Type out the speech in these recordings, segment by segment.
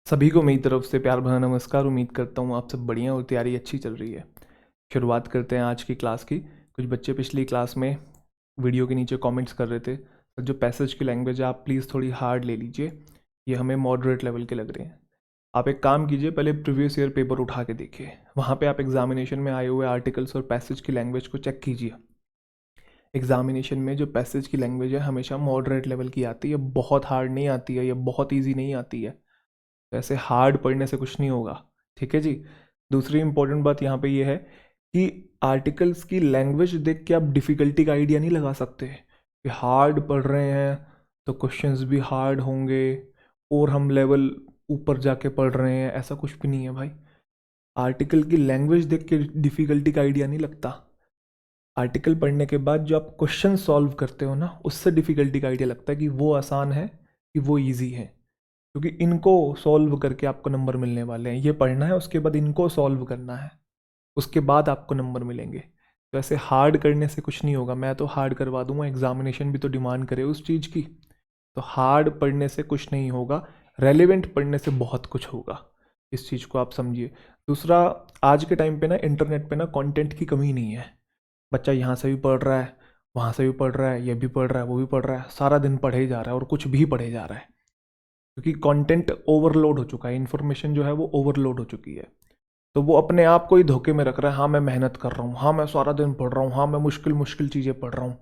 सभी को मेरी तरफ से प्यार भरा नमस्कार। उम्मीद करता हूँ आप सब बढ़िया और तैयारी अच्छी चल रही है। शुरुआत करते हैं आज की क्लास की। कुछ बच्चे पिछली क्लास में वीडियो के नीचे कमेंट्स कर रहे थे, जो पैसेज की लैंग्वेज है आप प्लीज़ थोड़ी हार्ड ले लीजिए, ये हमें मॉडरेट लेवल के लग रहे हैं। आप एक काम कीजिए, पहले प्रीवियस ईयर पेपर उठा के देखिए, वहाँ पे आप एग्जामिनेशन में आए हुए आर्टिकल्स और पैसेज की लैंग्वेज को चेक कीजिए। एग्जामिनेशन में जो पैसेज की लैंग्वेज है हमेशा मॉडरेट लेवल की आती है, बहुत हार्ड नहीं आती है, ये बहुत ईजी नहीं आती है। तो ऐसे हार्ड पढ़ने से कुछ नहीं होगा, ठीक है जी। दूसरी इंपॉर्टेंट बात यहाँ पे ये है कि आर्टिकल्स की लैंग्वेज देख के आप डिफ़िकल्टी का आइडिया नहीं लगा सकते कि हार्ड पढ़ रहे हैं तो क्वेश्चंस भी हार्ड होंगे और हम लेवल ऊपर जाके पढ़ रहे हैं, ऐसा कुछ भी नहीं है भाई। आर्टिकल की लैंग्वेज देख के डिफ़िकल्टी का आइडिया नहीं लगता। आर्टिकल पढ़ने के बाद जो आप क्वेश्चन सॉल्व करते हो ना, उससे डिफ़िकल्टी का आइडिया लगता है कि वो आसान है कि वो ईजी है, क्योंकि इनको सॉल्व करके आपको नंबर मिलने वाले हैं। ये पढ़ना है, उसके बाद इनको सॉल्व करना है, उसके बाद आपको नंबर मिलेंगे। तो ऐसे हार्ड करने से कुछ नहीं होगा। मैं तो हार्ड करवा दूंगा, एग्जामिनेशन भी तो डिमांड करे उस चीज़ की। तो हार्ड पढ़ने से कुछ नहीं होगा, रेलेवेंट पढ़ने से बहुत कुछ होगा। इस चीज़ को आप समझिए। दूसरा, आज के टाइम पे ना इंटरनेट पे ना कंटेंट की कमी नहीं है। बच्चा यहाँ से भी पढ़ रहा है, वहाँ से भी पढ़ रहा है, ये भी पढ़ रहा है, वो भी पढ़ रहा है, सारा दिन पढ़े ही जा रहा है और कुछ भी पढ़े जा रहा है, क्योंकि कंटेंट ओवरलोड हो चुका है, इन्फॉर्मेशन जो है वो ओवरलोड हो चुकी है। तो वो अपने आप को ही धोखे में रख रहा है, हाँ मैं मेहनत कर रहा हूँ, हाँ मैं सारा दिन पढ़ रहा हूँ, हाँ मैं मुश्किल मुश्किल चीज़ें पढ़ रहा हूँ।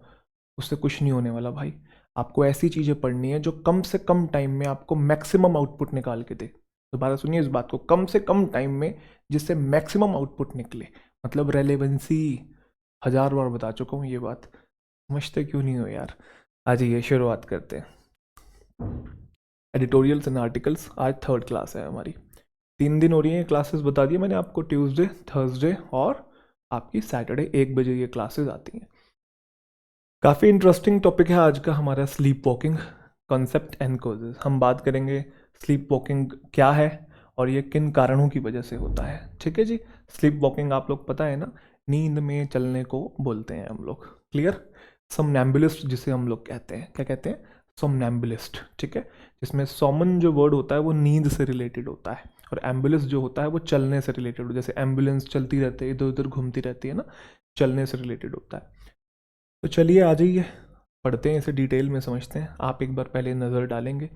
उससे कुछ नहीं होने वाला भाई। आपको ऐसी चीज़ें पढ़नी है जो कम से कम टाइम में आपको मैक्सिमम आउटपुट निकाल के दे। दोबारा सुनिए इस बात को, कम से कम टाइम में जिससे मैक्सिमम आउटपुट निकले, मतलब रेलेवेंसी। 1000 बार बता चुका हूँ ये बात, समझते क्यों नहीं हो यार। आज ये शुरुआत करते हैं। एडिटोरियल्स एंड आर्टिकल्स, आज थर्ड क्लास है हमारी। 3 दिन हो रही हैं क्लासेस, बता दिए मैंने आपको, ट्यूसडे, थर्सडे और आपकी सैटरडे 1 बजे ये क्लासेस आती हैं। काफ़ी इंटरेस्टिंग टॉपिक है आज का हमारा, sleep walking concept and causes. हम बात करेंगे स्लीप वॉकिंग क्या है और ये किन कारणों की वजह से होता है, ठीक है जी। स्लीप वॉकिंग आप लोग पता है ना, नींद में चलने को बोलते हैं हम लोग, क्लियर। समनैम्बुलिस्ट जिसे हम लोग कहते हैं, क्या कहते हैं, सोमनैम्बुलिस्ट, ठीक है। जिसमें सोमन जो वर्ड होता है वो नींद से रिलेटेड होता है, और एम्बुलेंस जो होता है वो चलने से रिलेटेड, जैसे एम्बुलेंस चलती रहती है, इधर उधर घूमती रहती है ना, चलने से रिलेटेड होता है। तो चलिए आ जाइए, पढ़ते हैं इसे डिटेल में, समझते हैं। आप एक बार पहले नज़र डालेंगे।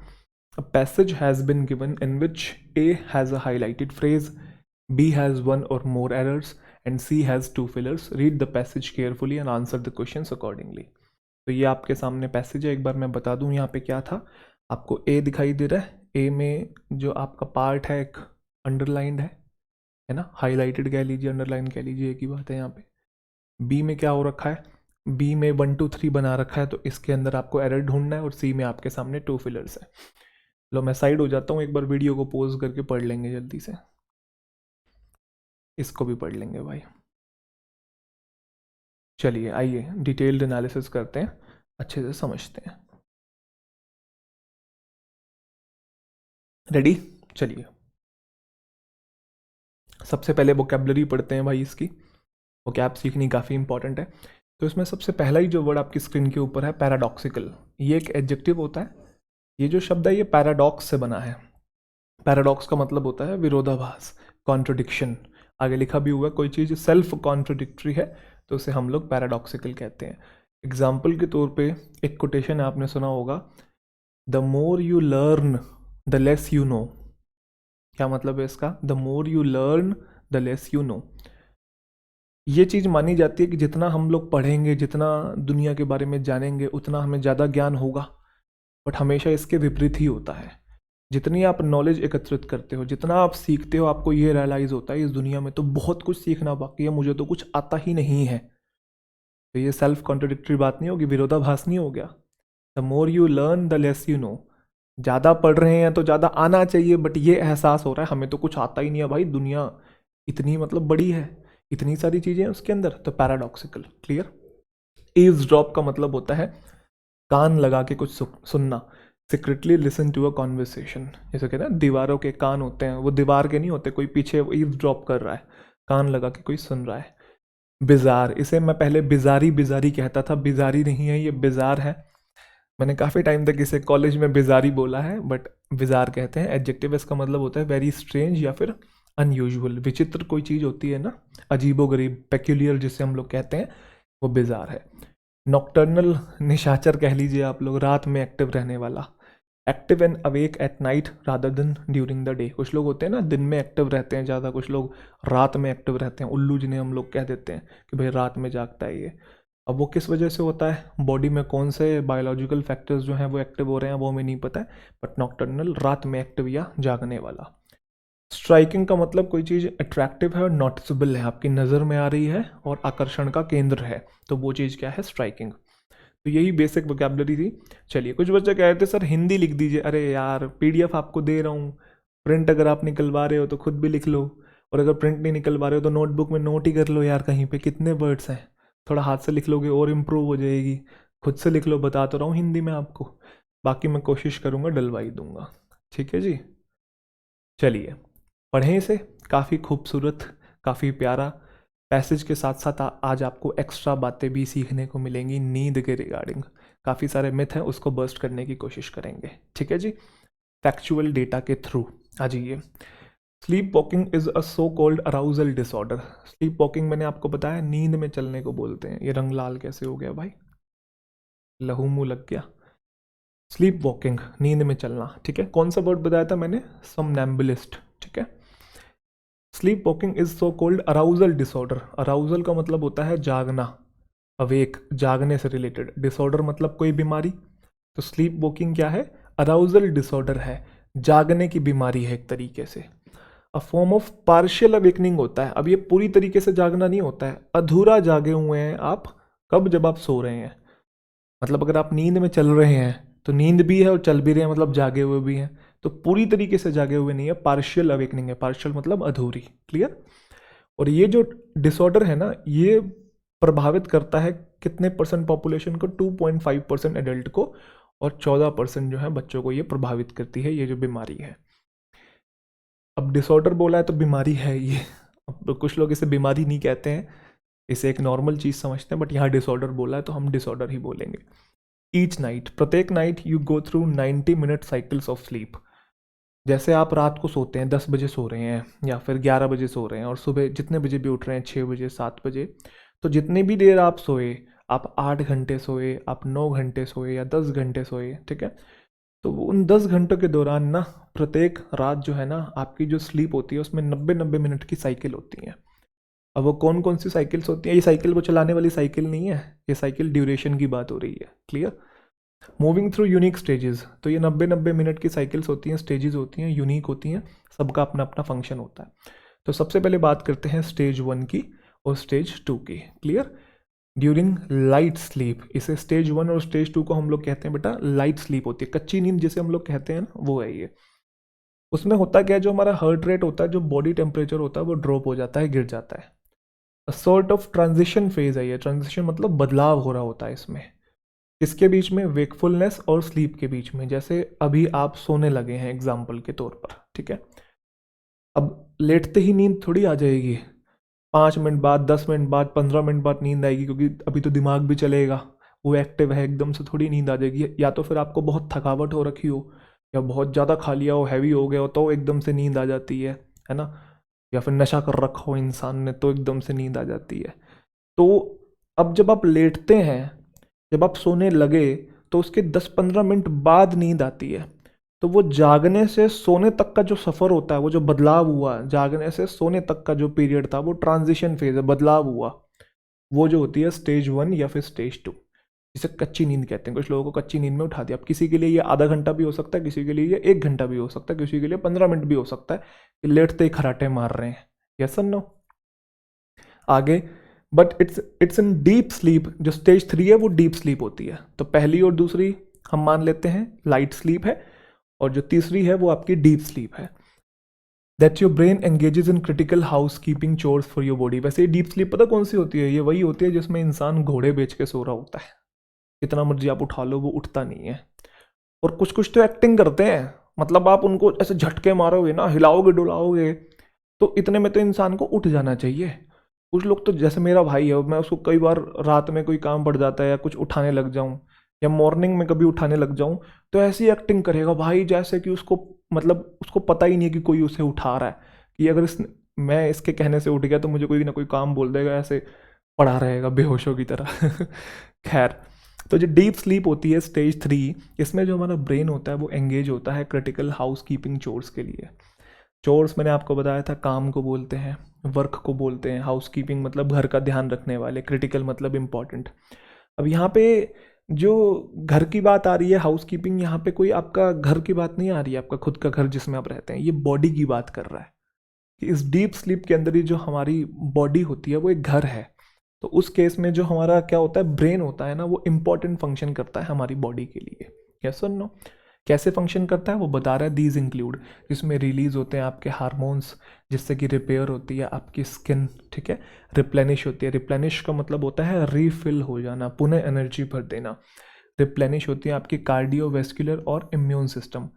A passage has been given in which A has a highlighted phrase, B has one or more errors, and C has 2 fillers. Read the passage carefully and answer the questions accordingly. तो ये आपके सामने passage है, एक बार मैं बता दूं यहाँ पे क्या था। आपको ए दिखाई दे रहा है, ए में जो आपका पार्ट है एक अंडरलाइंड है ना, हाईलाइटेड कह लीजिए, अंडरलाइन कह लीजिए, एक ही बात है यहाँ पे। बी में क्या हो रखा है, बी में 1 2 3 बना रखा है, तो इसके अंदर आपको एरर ढूंढना है, और सी में आपके सामने 2 फिलर्स है। लो मैं साइड हो जाता हूँ, एक बार वीडियो को पॉज करके पढ़ लेंगे जल्दी से, इसको भी पढ़ लेंगे भाई। चलिए आइए डिटेल्ड एनालिसिस करते हैं, अच्छे से समझते हैं। रेडी, चलिए सबसे पहले वोकैबलरी पढ़ते हैं भाई इसकी। वोकैब सीखनी काफ़ी इंपॉर्टेंट है। तो इसमें सबसे पहला ही जो वर्ड आपकी स्क्रीन के ऊपर है, पैराडॉक्सिकल, ये एक एडजेक्टिव होता है। ये जो शब्द है ये पैराडॉक्स से बना है। पैराडॉक्स का मतलब होता है विरोधाभास, कॉन्ट्रोडिक्शन। आगे लिखा भी हुआ है, कोई चीज़ सेल्फ कॉन्ट्रोडिक्टरी है तो उसे हम लोग पैराडॉक्सिकल कहते हैं। एग्जाम्पल के तौर पे एक कोटेशन आपने सुना होगा, the more you learn the less you know. क्या मतलब है इसका, the more you learn the less you know. ये चीज़ मानी जाती है कि जितना हम लोग पढ़ेंगे, जितना दुनिया के बारे में जानेंगे, उतना हमें ज़्यादा ज्ञान होगा। बट हमेशा इसके विपरीत ही होता है। जितनी आप नॉलेज एकत्रित करते हो, जितना आप सीखते हो, आपको ये रियलाइज़ होता है इस दुनिया में तो बहुत कुछ सीखना बाकी है, मुझे तो कुछ आता ही नहीं है। तो ये सेल्फ कॉन्ट्रोडिक्टरी बात नहीं होगी, विरोधाभास नहीं हो गया। The more you learn the less you know. ज़्यादा पढ़ रहे हैं तो ज़्यादा आना चाहिए, बट ये एहसास हो रहा है हमें तो कुछ आता ही नहीं है भाई, दुनिया इतनी मतलब बड़ी है, इतनी सारी चीज़ें हैं उसके अंदर। तो पैराडॉक्सिकल, क्लियर। ईव्स ड्रॉप का मतलब होता है कान लगा के कुछ सुनना, secretly listen to a conversation. जैसे कहते हैं दीवारों के कान होते हैं, वो दीवार के नहीं होते, कोई पीछे ईव्स ड्रॉप कर रहा है, कान लगा के कोई सुन रहा है। बिजार, इसे मैं पहले बिजारी बिजारी कहता था, बिजारी नहीं है ये, बिजार है। मैंने काफ़ी टाइम तक इसे कॉलेज में बिज़ारी बोला है, बट बिज़ार कहते हैं। एडजेक्टिव इसका मतलब होता है वेरी स्ट्रेंज या फिर अनयूजुअल। विचित्र कोई चीज़ होती है ना, अजीबोगरीब, पेक्यूलियर जिसे हम लोग कहते हैं, वो बिज़ार है। नॉक्टर्नल, निशाचर कह लीजिए आप लोग, रात में एक्टिव रहने वाला। Active and awake at night rather than during the day. कुछ लोग होते हैं ना दिन में एक्टिव रहते हैं ज़्यादा, कुछ लोग रात में एक्टिव रहते हैं। उल्लू जिन्हें हम लोग कह देते हैं कि भाई रात में जागता है ये। अब वो किस वजह से होता है, बॉडी में कौन से बायोलॉजिकल फैक्टर्स जो हैं वो एक्टिव हो रहे हैं वो हमें नहीं पता है, बट नॉक्टर्नल रात में एक्टिव या जागने वाला। स्ट्राइकिंग का मतलब कोई चीज़ अट्रैक्टिव है और नोटिसेबल है, आपकी नज़र में आ रही है और आकर्षण का केंद्र है, तो वो चीज़ क्या है, स्ट्राइकिंग। तो यही बेसिक वोकैबुलरी थी। चलिए, कुछ बच्चे कह रहे थे सर हिंदी लिख दीजिए। अरे यार, पीडीएफ आपको दे रहा हूँ, प्रिंट अगर आप निकलवा रहे हो तो खुद भी लिख लो, और अगर प्रिंट नहीं निकलवा रहे हो तो नोटबुक में नोट ही कर लो यार, कहीं पे कितने वर्ड्स हैं, थोड़ा हाथ से लिख लोगे और इम्प्रूव हो जाएगी। खुद से लिख लो, बता तो रहा हूँ हिंदी में आपको, बाकी मैं कोशिश करूँगा डलवाई दूंगा। ठीक है जी, चलिए पढ़ें इसे। काफ़ी खूबसूरत, काफ़ी प्यारा पैसेज के साथ साथ आज आपको एक्स्ट्रा बातें भी सीखने को मिलेंगी नींद के रिगार्डिंग। काफ़ी सारे मिथ हैं, उसको बर्स्ट करने की कोशिश करेंगे। ठीक है जी, फैक्चुअल डेटा के थ्रू आ जाइए। Sleep walking is a so called arousal disorder. Sleep walking मैंने आपको बताया नींद में चलने को बोलते हैं। ये रंग लाल कैसे हो गया भाई, लहू मुँह लग गया। स्लीप वॉकिंग, नींद में चलना, ठीक है। कौन सा वर्ड बताया था मैंने, समनैम्बुलिस्ट, ठीक है। Sleep walking is so called arousal disorder. Arousal का मतलब होता है जागना, अवेक, जागने से रिलेटेड। डिसऑर्डर मतलब कोई बीमारी। तो स्लीप वॉकिंग क्या है, अराउजल डिसऑर्डर है, जागने की बीमारी है एक तरीके से। A form of partial awakening होता है। अब ये पूरी तरीके से जागना नहीं होता है, अधूरा जागे हुए हैं आप। कब, जब आप सो रहे हैं। मतलब अगर आप नींद में चल रहे हैं तो नींद भी है और चल भी रहे हैं, मतलब जागे हुए भी हैं। तो पूरी तरीके से जागे हुए नहीं है, पार्शियल अवेकनिंग है। पार्शियल मतलब अधूरी, क्लियर। और ये जो डिसऑर्डर है ना, ये प्रभावित करता है कितने परसेंट पॉपुलेशन को, 2.5% एडल्ट को, और 14% जो है बच्चों को ये प्रभावित करती है, ये जो बीमारी है। अब डिसऑर्डर बोला है तो बीमारी है ये। अब कुछ लोग इसे बीमारी नहीं कहते हैं, इसे एक नॉर्मल चीज़ समझते हैं, बट यहाँ डिसऑर्डर बोला है तो हम डिसऑर्डर ही बोलेंगे। ईच नाइट, प्रत्येक night you go through 90 minute cycles of sleep. जैसे आप रात को सोते हैं, 10 बजे सो रहे हैं या फिर 11 बजे सो रहे हैं, और सुबह जितने बजे भी उठ रहे हैं, 6 बजे, 7 बजे, तो जितनी भी देर आप सोए, आप 8 घंटे सोए, आप 9 घंटे सोए या 10 घंटे सोए, ठीक है। तो उन 10 घंटों के दौरान ना, प्रत्येक रात जो है ना, आपकी जो स्लीप होती है उसमें 90-90 मिनट की साइकिल होती हैं। अब वो कौन कौन सी साइकिल्स होती हैं, ये साइकिल वो चलाने वाली साइकिल नहीं है, ये साइकिल ड्यूरेशन की बात हो रही है, clear. Moving through unique stages, तो ये 90-90 मिनट की साइकिल्स होती हैं, स्टेजेस होती हैं, यूनिक होती हैं, सबका अपना अपना फंक्शन होता है। तो सबसे पहले बात करते हैं स्टेज 1 की और स्टेज 2 की, क्लियर। ड्यूरिंग लाइट स्लीप, इसे स्टेज 1 और स्टेज 2 को हम लोग कहते हैं बेटा लाइट स्लीप होती है, कच्ची नींद जिसे हम लोग कहते हैं ना, वो है ये। उसमें होता क्या है, जो हमारा हार्ट रेट होता है, जो बॉडी टेम्परेचर होता है, वो ड्रॉप हो जाता है, गिर जाता है। सॉर्ट ऑफ ट्रांजिशन फेज है ये। ट्रांजिशन मतलब बदलाव हो रहा होता है इसमें, किसके बीच में, वेकफुलनेस और स्लीप के बीच में। जैसे अभी आप सोने लगे हैं एग्जाम्पल के तौर पर, ठीक है। अब लेटते ही नींद थोड़ी आ जाएगी, 5 मिनट बाद, 10 मिनट बाद, 15 मिनट बाद नींद आएगी, क्योंकि अभी तो दिमाग भी चलेगा, वो एक्टिव है, एकदम से थोड़ी नींद आ जाएगी। या तो फिर आपको बहुत थकावट हो रखी हो, या बहुत ज़्यादा खा लिया हो, हैवी हो गया हो, तो एकदम से नींद आ जाती है ना। या फिर नशा कर रखा हो इंसान ने तो एकदम से नींद आ जाती है। तो अब जब आप लेटते हैं, जब आप सोने लगे, तो उसके 10-15 मिनट बाद नींद आती है। तो वो जागने से सोने तक का जो सफ़र होता है, वो जो बदलाव हुआ, जागने से सोने तक का जो पीरियड था, वो ट्रांजिशन फेज है, बदलाव हुआ, वो जो होती है स्टेज 1 या फिर स्टेज 2, जिसे कच्ची नींद कहते हैं। कुछ लोगों को कच्ची नींद में उठा दिया। अब किसी के लिए ये आधा घंटा भी हो सकता है, किसी के लिए ये 1 घंटा भी हो सकता है, किसी के लिए 15 मिनट भी हो सकता है कि लेटते ही खराटे मार रहे हैं। यस और नो। आगे, but it's in deep sleep. जो स्टेज 3 है वो डीप स्लीप होती है। तो पहली और दूसरी हम मान लेते हैं लाइट स्लीप है, और जो तीसरी है वो आपकी डीप स्लीप है। That your brain engages in critical house keeping chores for your body. वैसे ये डीप स्लीप पता कौन सी होती है, ये वही होती है जिसमें इंसान घोड़े बेच के सो रहा होता है, कितना मर्जी आप उठा लो वो उठता नहीं है। और कुछ कुछ तो एक्टिंग करते हैं, मतलब आप उनको ऐसे झटके मारोगे ना, हिलाओगे डुलाओगे, तो इतने में तो इंसान को उठ जाना चाहिए। कुछ लोग तो, जैसे मेरा भाई है, मैं उसको कई बार रात में कोई काम पड़ जाता है या कुछ उठाने लग जाऊं, या मॉर्निंग में कभी उठाने लग जाऊं तो ऐसी एक्टिंग करेगा भाई जैसे कि उसको मतलब उसको पता ही नहीं है कि कोई उसे उठा रहा है, कि अगर मैं इसके कहने से उठ गया तो मुझे कोई ना कोई काम बोल देगा, ऐसे पड़ा रहेगा बेहोशों की तरह। खैर, तो जो डीप स्लीप होती है स्टेज 3, इसमें जो हमारा ब्रेन होता है वो एंगेज होता है क्रिटिकल हाउस कीपिंग चोर्स के लिए। चोर्स मैंने आपको बताया था काम को बोलते हैं, वर्क को बोलते हैं, हाउस कीपिंग मतलब घर का ध्यान रखने वाले, क्रिटिकल मतलब इम्पॉर्टेंट। अब यहाँ पे जो घर की बात आ रही है, हाउस कीपिंग, यहाँ पे कोई आपका घर की बात नहीं आ रही है, आपका खुद का घर जिसमें आप रहते हैं, ये बॉडी की बात कर रहा है कि इस डीप स्लीप के अंदर ही जो हमारी बॉडी होती है वो एक घर है। तो उस केस में जो हमारा क्या होता है, ब्रेन होता है ना, वो इंपॉर्टेंट फंक्शन करता है हमारी बॉडी के लिए। यस और नो? कैसे फंक्शन करता है वो बता रहा है, दीज इंक्लूड, जिसमें रिलीज होते हैं आपके हार्मोन्स, जिससे कि रिपेयर होती है आपकी स्किन, ठीक है, रिप्लेनिश होती है। रिप्लेनिश का मतलब होता है रीफिल हो जाना, पुनः एनर्जी भर देना। रिप्लेनिश होती है आपकी कार्डियोवेस्कुलर और इम्यून सिस्टम।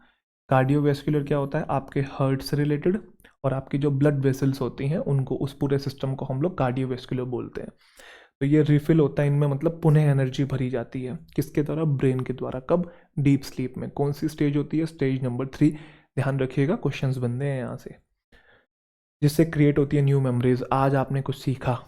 कार्डियोवेस्कुलर क्या होता है, आपके हार्ट से रिलेटेड, और आपकी जो ब्लड वेसल्स होती हैं उनको, उस पूरे सिस्टम को हम लोग कार्डियोवेस्कुलर बोलते हैं। तो ये रिफिल होता है इनमें, मतलब पुनः एनर्जी भरी जाती है किसके द्वारा, ब्रेन के द्वारा। कब, डीप स्लीप में। कौन सी स्टेज होती है, स्टेज नंबर 3। ध्यान रखिएगा, क्वेश्चंस बनते हैं यहाँ से। जिससे क्रिएट होती है न्यू मेमोरीज। आज आपने कुछ सीखा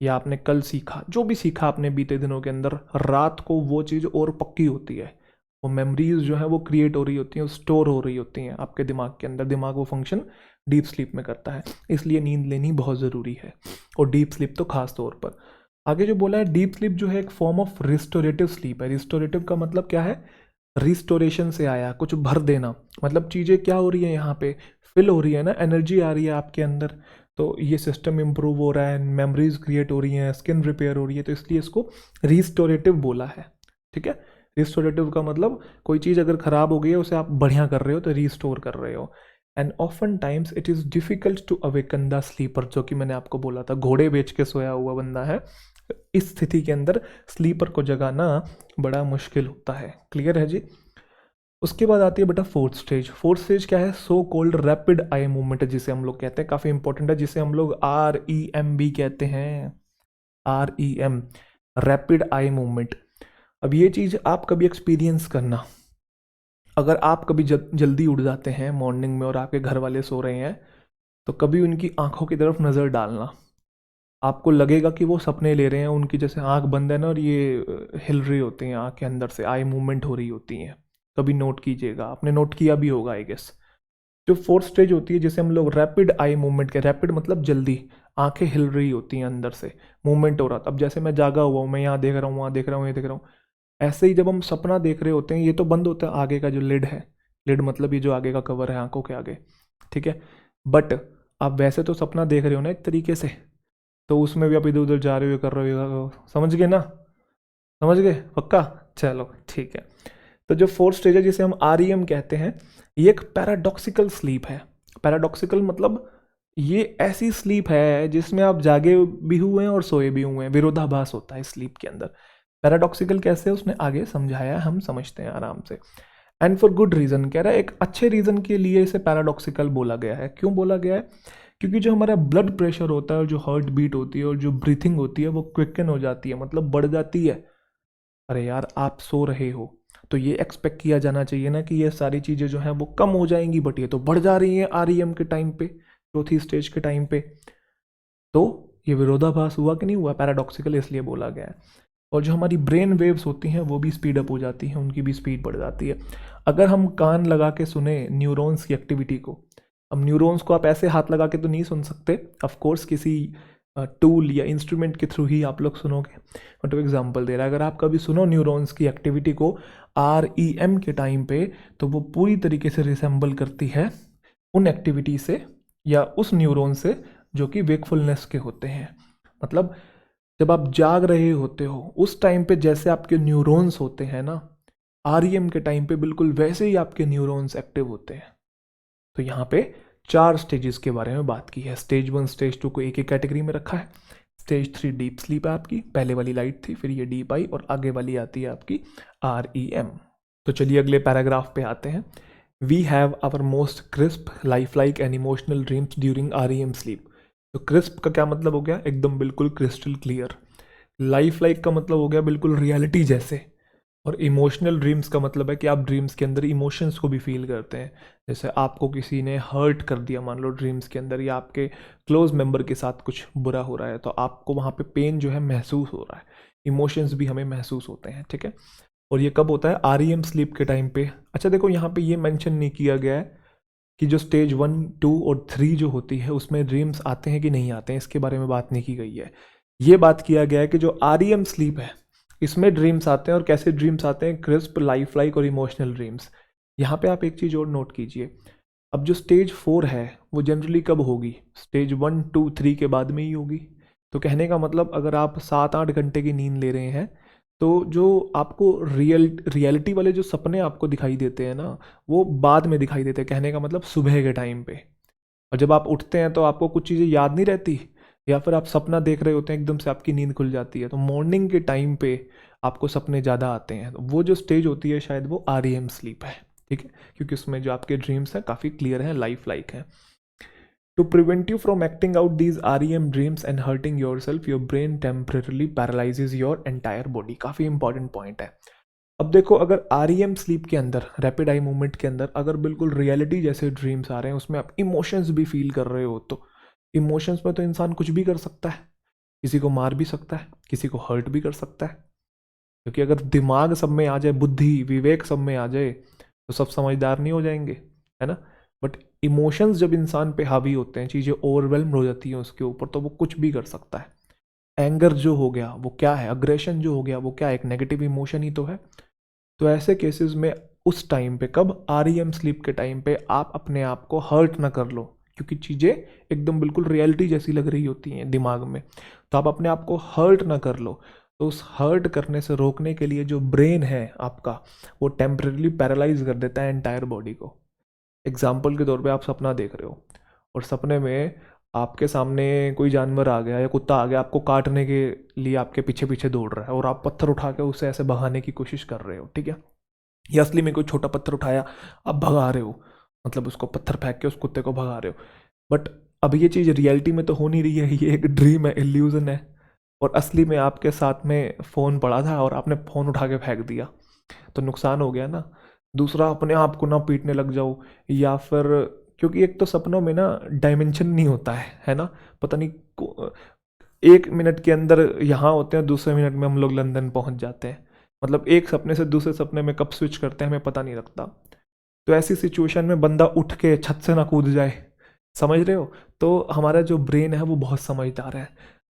या आपने कल सीखा, जो भी सीखा आपने बीते दिनों के अंदर, रात को वो चीज़ और पक्की होती है, वो मेमोरीज जो है वो क्रिएट हो रही होती हैं, स्टोर हो रही होती हैं आपके दिमाग के अंदर। दिमाग वो फंक्शन डीप स्लीप में करता है, इसलिए नींद लेनी बहुत ज़रूरी है, और डीप स्लीप तो खास तौर पर। आगे जो बोला है, डीप स्लीप जो है एक फॉर्म ऑफ रिस्टोरेटिव स्लीप है। रिस्टोरेटिव का मतलब क्या है, रिस्टोरेशन से आया, कुछ भर देना, मतलब चीज़ें क्या हो रही है यहाँ पे, फिल हो रही है ना, एनर्जी आ रही है आपके अंदर, तो ये सिस्टम इम्प्रूव हो रहा है, मेमोरीज क्रिएट हो रही हैं, स्किन रिपेयर हो रही है, तो इसलिए इसको रिस्टोरेटिव बोला है। ठीक है, रिस्टोरेटिव का मतलब कोई चीज़ अगर ख़राब हो गई है उसे आप बढ़िया कर रहे हो तो रिस्टोर कर रहे हो। And often times it is difficult to awaken the sleeper, जो कि मैंने आपको बोला था, घोड़े बेच के सोया हुआ बंदा है, इस स्थिति के अंदर स्लीपर को जगाना बड़ा मुश्किल होता है। क्लियर है जी? उसके बाद आती है बेटा फोर्थ स्टेज। फोर्थ स्टेज क्या है, so called rapid eye movement, जिसे हम लोग कहते हैं, काफ़ी इंपॉर्टेंट है, जिसे हम लोग REM भी कहते हैं। REM, rapid eye movement. अब ये चीज़ आप कभी एक्सपीरियंस करना, अगर आप कभी जल्दी उठ जाते हैं मॉर्निंग में और आपके घर वाले सो रहे हैं, तो कभी उनकी आंखों की तरफ नज़र डालना, आपको लगेगा कि वो सपने ले रहे हैं, उनकी जैसे आंख बंद है ना और ये हिल रही होती हैं, आंख के अंदर से आई मूवमेंट हो रही होती हैं। कभी नोट कीजिएगा, आपने नोट किया भी होगा आई गेस। जो फोर्थ स्टेज होती है जिसे हम लोग रैपिड आई मूवमेंट के, रैपिड मतलब जल्दी, आंखें हिल रही होती हैं अंदर से, मूवमेंट हो रहा था। अब जैसे मैं जागा हुआ हूँ, मैं यहाँ देख रहा हूँ, वहाँ देख रहा हूँ, ये देख रहा हूँ, ऐसे ही जब हम सपना देख रहे होते हैं, ये तो बंद होता है आगे का जो लिड है, लिड मतलब ये जो आगे का कवर है आंखों के आगे, ठीक है, बट आप वैसे तो सपना देख रहे हो ना एक तरीके से, तो उसमें भी आप इधर उधर जा रहे हो, कर रहे हो, समझ गए ना? समझ गए पक्का? चलो ठीक है। तो जो फोर्थ स्टेज है जिसे हम REM कहते हैं, ये एक पैराडॉक्सिकल स्लीप है। पैराडॉक्सिकल मतलब ये ऐसी स्लीप है जिसमें आप जागे भी हुए हैं और सोए भी हुए हैं, विरोधाभास होता है स्लीप के अंदर। पैराडॉक्सिकल कैसे, उसने आगे समझाया, हम समझते हैं आराम से। एंड फॉर गुड रीज़न, कह रहा है एक अच्छे रीज़न के लिए इसे पैराडॉक्सिकल बोला गया है। क्यों बोला गया है? क्योंकि जो हमारा ब्लड प्रेशर होता है और जो हार्ट बीट होती है और जो ब्रीथिंग होती है वो क्विकन हो जाती है, मतलब बढ़ जाती है। अरे यार, आप सो रहे हो तो ये एक्सपेक्ट किया जाना चाहिए ना कि ये सारी चीज़ें जो हैं वो कम हो जाएंगी, बट ये तो बढ़ जा रही हैं REM के टाइम पे, चौथी स्टेज के टाइम पे। तो ये विरोधाभास हुआ कि नहीं हुआ? पैराडॉक्सिकल इसलिए बोला गया है। और जो हमारी ब्रेन वेव्स होती हैं वो भी स्पीड अप हो जाती हैं, उनकी भी स्पीड बढ़ जाती है। अगर हम कान लगा के सुने न्यूरॉन्स की एक्टिविटी को, अब न्यूरॉन्स को आप ऐसे हाथ लगा के तो नहीं सुन सकते, ऑफ कोर्स किसी टूल या इंस्ट्रूमेंट के थ्रू ही आप लोग सुनोगे, बट वो एग्जांपल दे रहा है। अगर आप कभी सुनो न्यूरॉन्स की एक्टिविटी को REM के टाइम पे, तो वो पूरी तरीके से रिसेंबल करती है उन एक्टिविटी से या उस न्यूरॉन से जो कि वेकफुलनेस के होते हैं। मतलब जब आप जाग रहे होते हो उस टाइम पे जैसे आपके न्यूरॉन्स होते हैं ना, REM के टाइम पे बिल्कुल वैसे ही आपके न्यूरॉन्स एक्टिव होते हैं। तो यहाँ पे 4 स्टेजेस के बारे में बात की है। स्टेज 1 स्टेज 2 को एक एक कैटेगरी में रखा है। स्टेज 3 डीप स्लीप है आपकी, पहले वाली लाइट थी, फिर ये डीप आई, और आगे वाली आती है आपकी REM। तो चलिए अगले पैराग्राफ पे आते हैं। We have our most crisp life like and emotional dreams during REM sleep. तो क्रिस्प का क्या मतलब हो गया? एकदम बिल्कुल क्रिस्टल क्लियर। लाइफ लाइक का मतलब हो गया बिल्कुल रियलिटी जैसे, और इमोशनल ड्रीम्स का मतलब है कि आप ड्रीम्स के अंदर इमोशंस को भी फील करते हैं। जैसे आपको किसी ने हर्ट कर दिया मान लो ड्रीम्स के अंदर, या आपके क्लोज मेंबर के साथ कुछ बुरा हो रहा है, तो आपको वहाँ पे पेन जो है महसूस हो रहा है। इमोशंस भी हमें महसूस होते हैं, ठीक है। और ये कब होता है? REM स्लीप के टाइम पे। अच्छा देखो, यहाँ पे ये मेंशन नहीं किया गया है कि जो स्टेज 1, 2 और 3 जो होती है उसमें ड्रीम्स आते हैं कि नहीं आते हैं, इसके बारे में बात नहीं की गई है। ये बात किया गया है कि जो REM स्लीप है इसमें ड्रीम्स आते हैं, और कैसे ड्रीम्स आते हैं? क्रिस्प, लाइफ लाइक और इमोशनल ड्रीम्स। यहाँ पे आप एक चीज़ और नोट कीजिए, अब जो स्टेज 4 है वो जनरली कब होगी? स्टेज 1, 2, 3 के बाद में ही होगी। तो कहने का मतलब अगर आप 7-8 घंटे की नींद ले रहे हैं, तो जो आपको रियलिटी वाले जो सपने आपको दिखाई देते हैं ना, वो बाद में दिखाई देते हैं। कहने का मतलब सुबह के टाइम पे। और जब आप उठते हैं तो आपको कुछ चीज़ें याद नहीं रहती, या फिर आप सपना देख रहे होते हैं, एकदम से आपकी नींद खुल जाती है, तो मॉर्निंग के टाइम पे आपको सपने ज़्यादा आते हैं। तो वो जो स्टेज होती है शायद वो REM स्लीप है, ठीक है, क्योंकि उसमें जो आपके ड्रीम्स हैं काफ़ी क्लियर हैं, लाइफ लाइक हैं। To prevent you from acting out these REM dreams and hurting yourself, your brain temporarily paralyzes your entire body। काफ़ी इंपॉर्टेंट पॉइंट है। अब देखो, अगर REM स्लीप के अंदर, रैपिड आई मूवमेंट के अंदर, अगर बिल्कुल रियलिटी जैसे ड्रीम्स आ रहे हैं, उसमें आप इमोशंस भी फील कर रहे हो, तो इमोशंस में तो इंसान कुछ भी कर सकता है, किसी को मार भी सकता है, किसी को हर्ट भी कर सकता है। क्योंकि अगर दिमाग सब में आ जाए, बुद्धि विवेक सब में आ जाए, तो सब समझदार नहीं हो जाएंगे, है ना। बट इमोशंस जब इंसान पे हावी होते हैं, चीज़ें ओवरवेल्म हो जाती हैं उसके ऊपर, तो वो कुछ भी कर सकता है। एंगर जो हो गया वो क्या है? अग्रेशन जो हो गया वो क्या है? एक नेगेटिव इमोशन ही तो है। तो ऐसे केसेस में उस टाइम पे, कब? REM स्लीप के टाइम पे आप अपने आप को हर्ट ना कर लो, क्योंकि चीज़ें एकदम बिल्कुल रियलिटी जैसी लग रही होती हैं दिमाग में, तो आप अपने आप को हर्ट ना कर लो। तो उस हर्ट करने से रोकने के लिए जो ब्रेन है आपका, वो टेम्परेली पैरालाइज कर देता है एंटायर बॉडी को। एग्जाम्पल के तौर पे आप सपना देख रहे हो, और सपने में आपके सामने कोई जानवर आ गया या कुत्ता आ गया, आपको काटने के लिए आपके पीछे पीछे दौड़ रहा है, और आप पत्थर उठा के उसे ऐसे भगाने की कोशिश कर रहे हो, ठीक है। या असली में कोई छोटा पत्थर उठाया, आप भगा रहे हो, मतलब उसको पत्थर फेंक के उस कुत्ते को भगा रहे हो। बट अब ये चीज़ रियलिटी में तो हो नहीं रही है, ये एक ड्रीम है, इल्यूजन है। और असली में आपके साथ में फ़ोन पड़ा था और आपने फ़ोन उठा के फेंक दिया, तो नुकसान हो गया ना। दूसरा, अपने आप को ना पीटने लग जाओ, या फिर, क्योंकि एक तो सपनों में ना डायमेंशन नहीं होता है ना। पता नहीं 1 मिनट के अंदर यहाँ होते हैं, दूसरे मिनट में हम लोग लंदन पहुँच जाते हैं। मतलब एक सपने से दूसरे सपने में कब स्विच करते हैं हमें पता नहीं लगता। तो ऐसी सिचुएशन में बंदा उठ के छत से ना कूद जाए, समझ रहे हो। तो हमारा जो ब्रेन है वो बहुत समझदार है।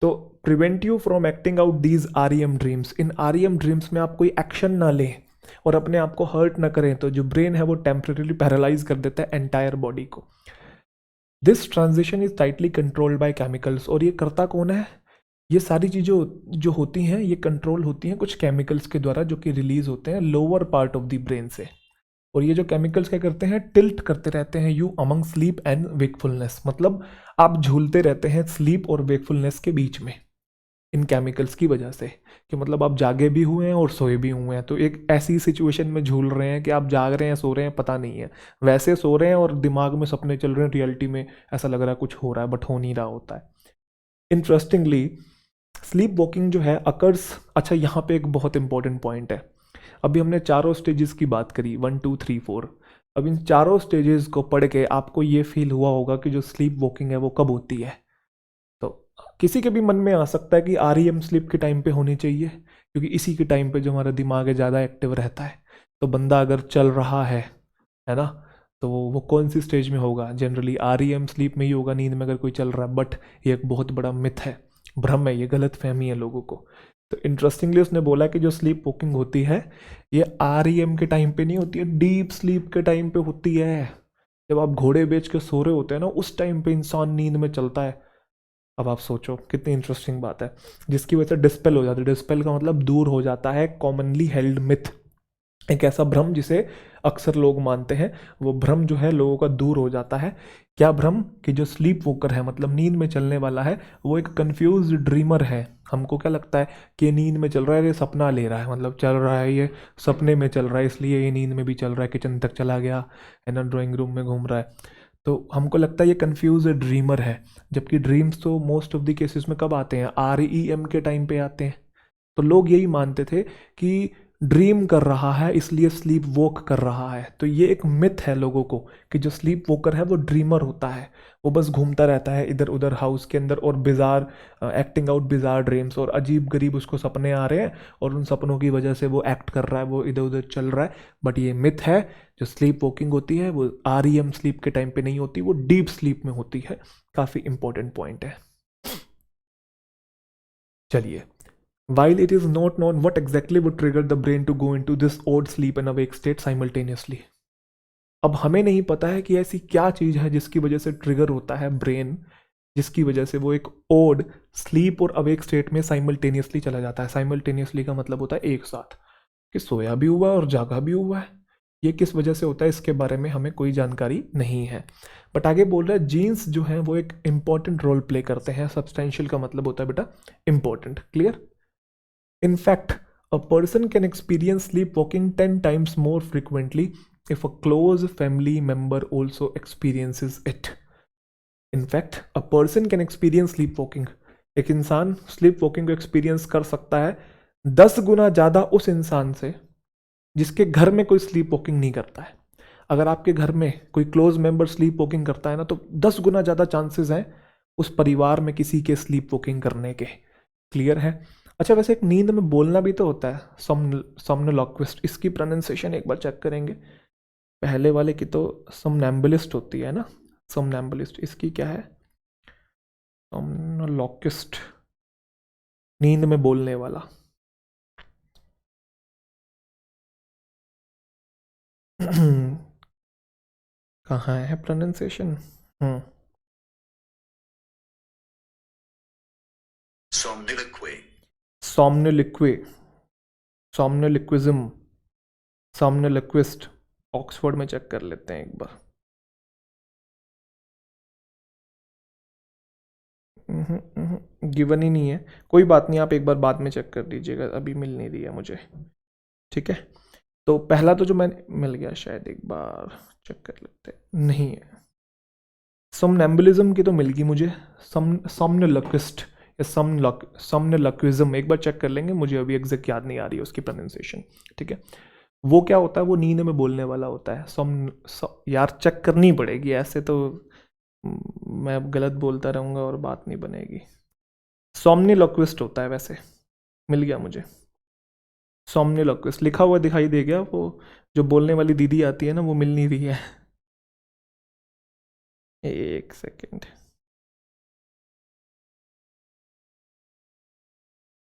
तो prevent you from acting out these REM dreams, in REM dreams में आप कोई एक्शन ना लें और अपने आप को हर्ट ना करें, तो जो ब्रेन है वो टेम्परेली पैरालाइज कर देता है एंटायर बॉडी को। This transition is tightly controlled by chemicals. और ये करता कौन है? ये सारी चीज़ें जो होती हैं ये कंट्रोल होती हैं कुछ केमिकल्स के द्वारा, जो कि रिलीज होते हैं lower part of the brain से। और ये जो केमिकल्स क्या करते हैं? टिल्ट करते रहते हैं you among sleep and wakefulness. मतलब आप झूलते रहते हैं स्लीप और वेकफुलनेस के बीच में, इन केमिकल्स की वजह से। कि मतलब आप जागे भी हुए हैं और सोए भी हुए हैं, तो एक ऐसी सिचुएशन में झूल रहे हैं कि आप जाग रहे हैं, सो रहे हैं, पता नहीं है। वैसे सो रहे हैं और दिमाग में सपने चल रहे हैं, रियलिटी में ऐसा लग रहा है कुछ हो रहा है, बट हो नहीं रहा होता है। इंटरेस्टिंगली, स्लीप वॉकिंग जो है अकर्स, अच्छा यहाँ पे एक बहुत इंपॉर्टेंट पॉइंट है। अभी हमने चारों स्टेजेस की बात करी, 1, 2, 3, 4। अब इन चारों स्टेजेस को पढ़ के आपको ये फील हुआ होगा कि जो स्लीप वॉकिंग है वो कब होती है। तो किसी के भी मन में आ सकता है कि REM स्लीप के टाइम पे होनी चाहिए, क्योंकि इसी के टाइम पे जो हमारा दिमाग है ज़्यादा एक्टिव रहता है। तो बंदा अगर चल रहा है ना, तो वो कौन सी स्टेज में होगा? जनरली REM स्लीप में ही होगा, नींद में अगर कोई चल रहा है। बट ये एक बहुत बड़ा मिथ है, भ्रम है, ये गलत फहमी है लोगों को। तो इंटरेस्टिंगली उसने बोला कि जो स्लीप वॉकिंग होती है ये REM के टाइम पे नहीं होती है, डीप स्लीप के टाइम पे होती है। जब आप घोड़े बेच के सो रहे होते हैं ना, उस टाइम पे इंसान नींद में चलता है। अब आप सोचो कितनी इंटरेस्टिंग बात है, जिसकी वजह से डिस्पेल हो जाती है। डिस्पेल का मतलब दूर हो जाता है कॉमनली हेल्ड मिथ, एक ऐसा भ्रम जिसे अक्सर लोग मानते हैं, वो भ्रम जो है लोगों का दूर हो जाता है। क्या भ्रम? कि जो स्लीप वोकर है, मतलब नींद में चलने वाला है, वो एक कंफ्यूज ड्रीमर है। हमको क्या लगता है कि ये नींद में चल रहा है, ये सपना ले रहा है, मतलब चल रहा है, ये सपने में चल रहा है, इसलिए ये नींद में भी चल रहा है, किचन तक चला गया है ना, ड्राइंग रूम में घूम रहा है। तो हमको लगता है ये कंफ्यूज ड्रीमर है, जबकि ड्रीम्स तो मोस्ट ऑफ द केसेस में कब आते हैं? REM के टाइम पे आते हैं। तो लोग यही मानते थे कि ड्रीम कर रहा है इसलिए स्लीप वॉक कर रहा है। तो ये एक मिथ है लोगों को कि जो स्लीप वॉकर है वो ड्रीमर होता है, वो बस घूमता रहता है इधर उधर हाउस के अंदर और bizarre acting out bizarre dreams, और अजीब गरीब उसको सपने आ रहे हैं और उन सपनों की वजह से वो एक्ट कर रहा है, वो इधर उधर चल रहा है। बट ये मिथ है। जो स्लीप वॉकिंग होती है वो REM स्लीप के टाइम पे नहीं होती, वो डीप स्लीप में होती है। काफ़ी इंपॉर्टेंट पॉइंट है। चलिए, while it is not known what exactly would trigger the brain to go into this odd sleep and awake state simultaneously। अब हमें नहीं पता है कि ऐसी क्या चीज़ है जिसकी वजह से ट्रिगर होता है ब्रेन, जिसकी वजह से वो एक ओड स्लीप और अवेक स्टेट में साइमल्टेनियसली चला जाता है। साइमल्टेनियसली का मतलब होता है एक साथ, कि सोया भी हुआ है और जागा भी हुआ है। ये किस वजह से होता है इसके बारे में हमें कोई जानकारी नहीं है। बट आगे बोल रहा है जीन्स जो हैं वो एक इंपॉर्टेंट रोल प्ले करते हैं। सब्सटेंशियल का मतलब होता है बेटा important. Clear? In fact, a person can experience sleepwalking 10 times more frequently if a close family member also experiences it. In fact, a person can experience sleepwalking. एक इंसान sleepwalking को experience कर सकता है 10 गुना ज़्यादा उस इंसान से जिसके घर में कोई sleepwalking नहीं करता है। अगर आपके घर में कोई क्लोज मेंबर sleepwalking करता है ना, तो 10 गुना ज़्यादा चांसेस हैं उस परिवार में किसी के sleepwalking करने के। क्लियर है? अच्छा, वैसे एक नींद में बोलना भी तो होता है, सोमनोलॉक्विस्ट। इसकी प्रोनाउंसिएशन एक बार चेक करेंगे। पहले वाले की तो सोमनैम्बुलिस्ट होती है ना, सोमनैम्बुलिस्ट। इसकी क्या है? सोमनोलॉक्विस्ट, नींद में बोलने वाला। कहाँ है प्रोनाउंसिएशन? सोमनोलिक्वे, सोमनोलिक्विज्म, सोमनोलिक्विस्ट। ऑक्सफोर्ड में चेक कर लेते हैं एक बार। गिवन ही नहीं है, कोई बात नहीं, आप एक बार बाद में चेक कर लीजिएगा, अभी मिल नहीं रही है मुझे। ठीक है, तो पहला तो जो मैंने मिल गया, शायद एक बार चेक कर लेते हैं। नहीं है। सोमनैम्बुलिज्म की तो मिल गई मुझे, सोमनोलॉक्विस्ट या सोमनोलॉक्विज्म एक बार चेक कर लेंगे, मुझे अभी एग्जैक्ट याद नहीं आ रही है उसकी प्रोनाउंसिएशन। ठीक है, वो क्या होता है? वो नींद में बोलने वाला होता है। यार चेक करनी पड़ेगी, ऐसे तो मैं अब गलत बोलता रहूँगा और बात नहीं बनेगी। सोमनिलोक्विस्ट होता है वैसे, मिल गया मुझे। सोमनिलोक्विस्ट लिखा हुआ दिखाई दे गया, वो जो बोलने वाली दीदी आती है ना, वो मिल नहीं रही है। एक सेकेंड,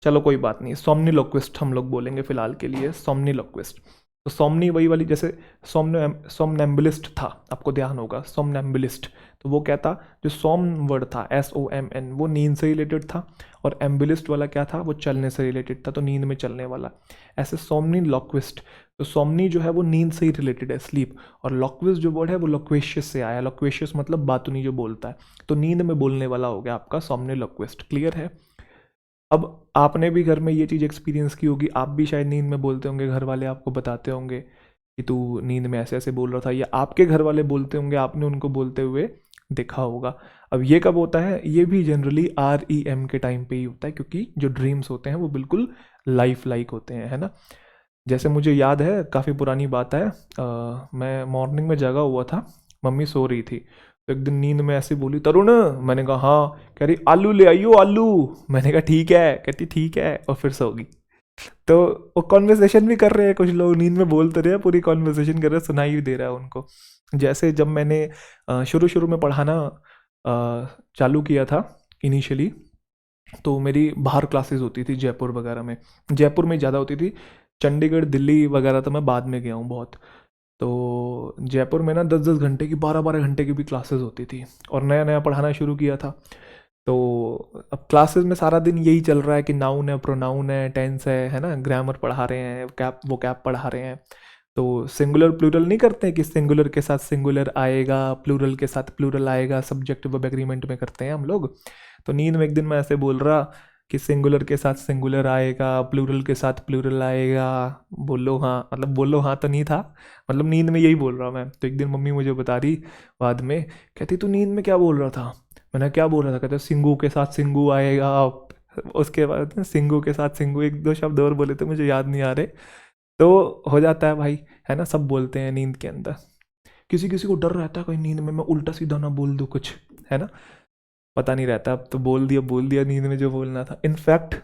चलो कोई बात नहीं, सोमनिलोक्विस्ट हम लोग बोलेंगे फिलहाल के लिए, सोमनिलोक्विस्ट। तो सोमनी वही वाली, जैसे सोमनैम्बुलिस्ट था, आपको ध्यान होगा, सोमनैम्बुलिस्ट। तो वो क्या था? जो सोम वर्ड था, SOMN, वो नींद से रिलेटेड था, और एम्बुलिस्ट वाला क्या था? वो चलने से रिलेटेड था, तो नींद में चलने वाला। ऐसे सोमनी लॉक्विस्ट, तो सोमनी जो है वो नींद से ही रिलेटेड है, स्लीप। और लॉक्विस्ट जो वर्ड है वो लॉक्वेशियस से आया। लॉक्वेशियस मतलब बातुनी जो बोलता है, तो नींद में बोलने वाला हो गया आपका सोमनी लॉक्विस्ट। क्लियर है? अब आपने भी घर में ये चीज़ एक्सपीरियंस की होगी, आप भी शायद नींद में बोलते होंगे, घर वाले आपको बताते होंगे कि तू नींद में ऐसे ऐसे बोल रहा था, या आपके घर वाले बोलते होंगे, आपने उनको बोलते हुए देखा होगा। अब ये कब होता है? ये भी जनरली REM के टाइम पे ही होता है, क्योंकि जो ड्रीम्स होते हैं वो बिल्कुल लाइफ लाइक होते हैं, है ना। जैसे मुझे याद है, काफ़ी पुरानी बात है, मैं मॉर्निंग में जगा हुआ था, मम्मी सो रही थी, तो एक दिन नींद में ऐसे बोली, तरुण। मैंने कहा हाँ। कह रही आलू ले आइयो आलू। मैंने कहा ठीक है। कहती ठीक है, और फिर सो गई। तो वो कॉन्वर्सेशन भी कर रहे हैं, कुछ लोग नींद में बोलते रहे हैं, पूरी कॉन्वर्सेशन कर रहे हैं, सुनाई भी दे रहा है उनको। जैसे जब मैंने शुरू शुरू में पढ़ाना चालू किया था इनिशियली, तो मेरी बाहर क्लासेस होती थी जयपुर वगैरह में, जयपुर में ज़्यादा होती थी, चंडीगढ़ दिल्ली वगैरह तो मैं बाद में गया हूँ बहुत। तो जयपुर में ना 10-10 घंटे की, 12-12 घंटे की भी क्लासेस होती थी, और नया नया पढ़ाना शुरू किया था। तो अब क्लासेस में सारा दिन यही चल रहा है कि नाउन है, प्रोनाउन है, टेंस है ना, ग्रामर पढ़ा रहे हैं, वो कैप पढ़ा रहे हैं। तो सिंगुलर प्लूरल नहीं करते हैं कि सिंगुलर के साथ सिंगुलर आएगा, प्लूरल के साथ प्लूरल आएगा, सब्जेक्ट वर्ब एग्रीमेंट में करते हैं हम लोग। तो नींद में एक दिन मैं ऐसे बोल रहा कि सिंगुलर के साथ सिंगुलर आएगा, प्लूरल के साथ प्लूरल आएगा, बोलो हाँ, मतलब बोलो हाँ तो नहीं था, मतलब नींद में यही बोल रहा मैं। तो एक दिन मम्मी मुझे बता रही बाद में, कहती तू नींद में क्या बोल रहा था? मैंने क्या बोल रहा था? कहते सिंगू के साथ सिंगू आएगा, उसके बाद सिंगू के साथ सिंगू, एक दो शब्द और बोले थे, मुझे याद नहीं आ रहे। तो हो जाता है भाई, है ना, सब बोलते हैं नींद के अंदर। किसी किसी को डर रहता है कहीं नींद में मैं उल्टा सीधा ना बोल दूँ कुछ, है ना, पता नहीं रहता, अब तो बोल दिया नींद में जो बोलना था। In fact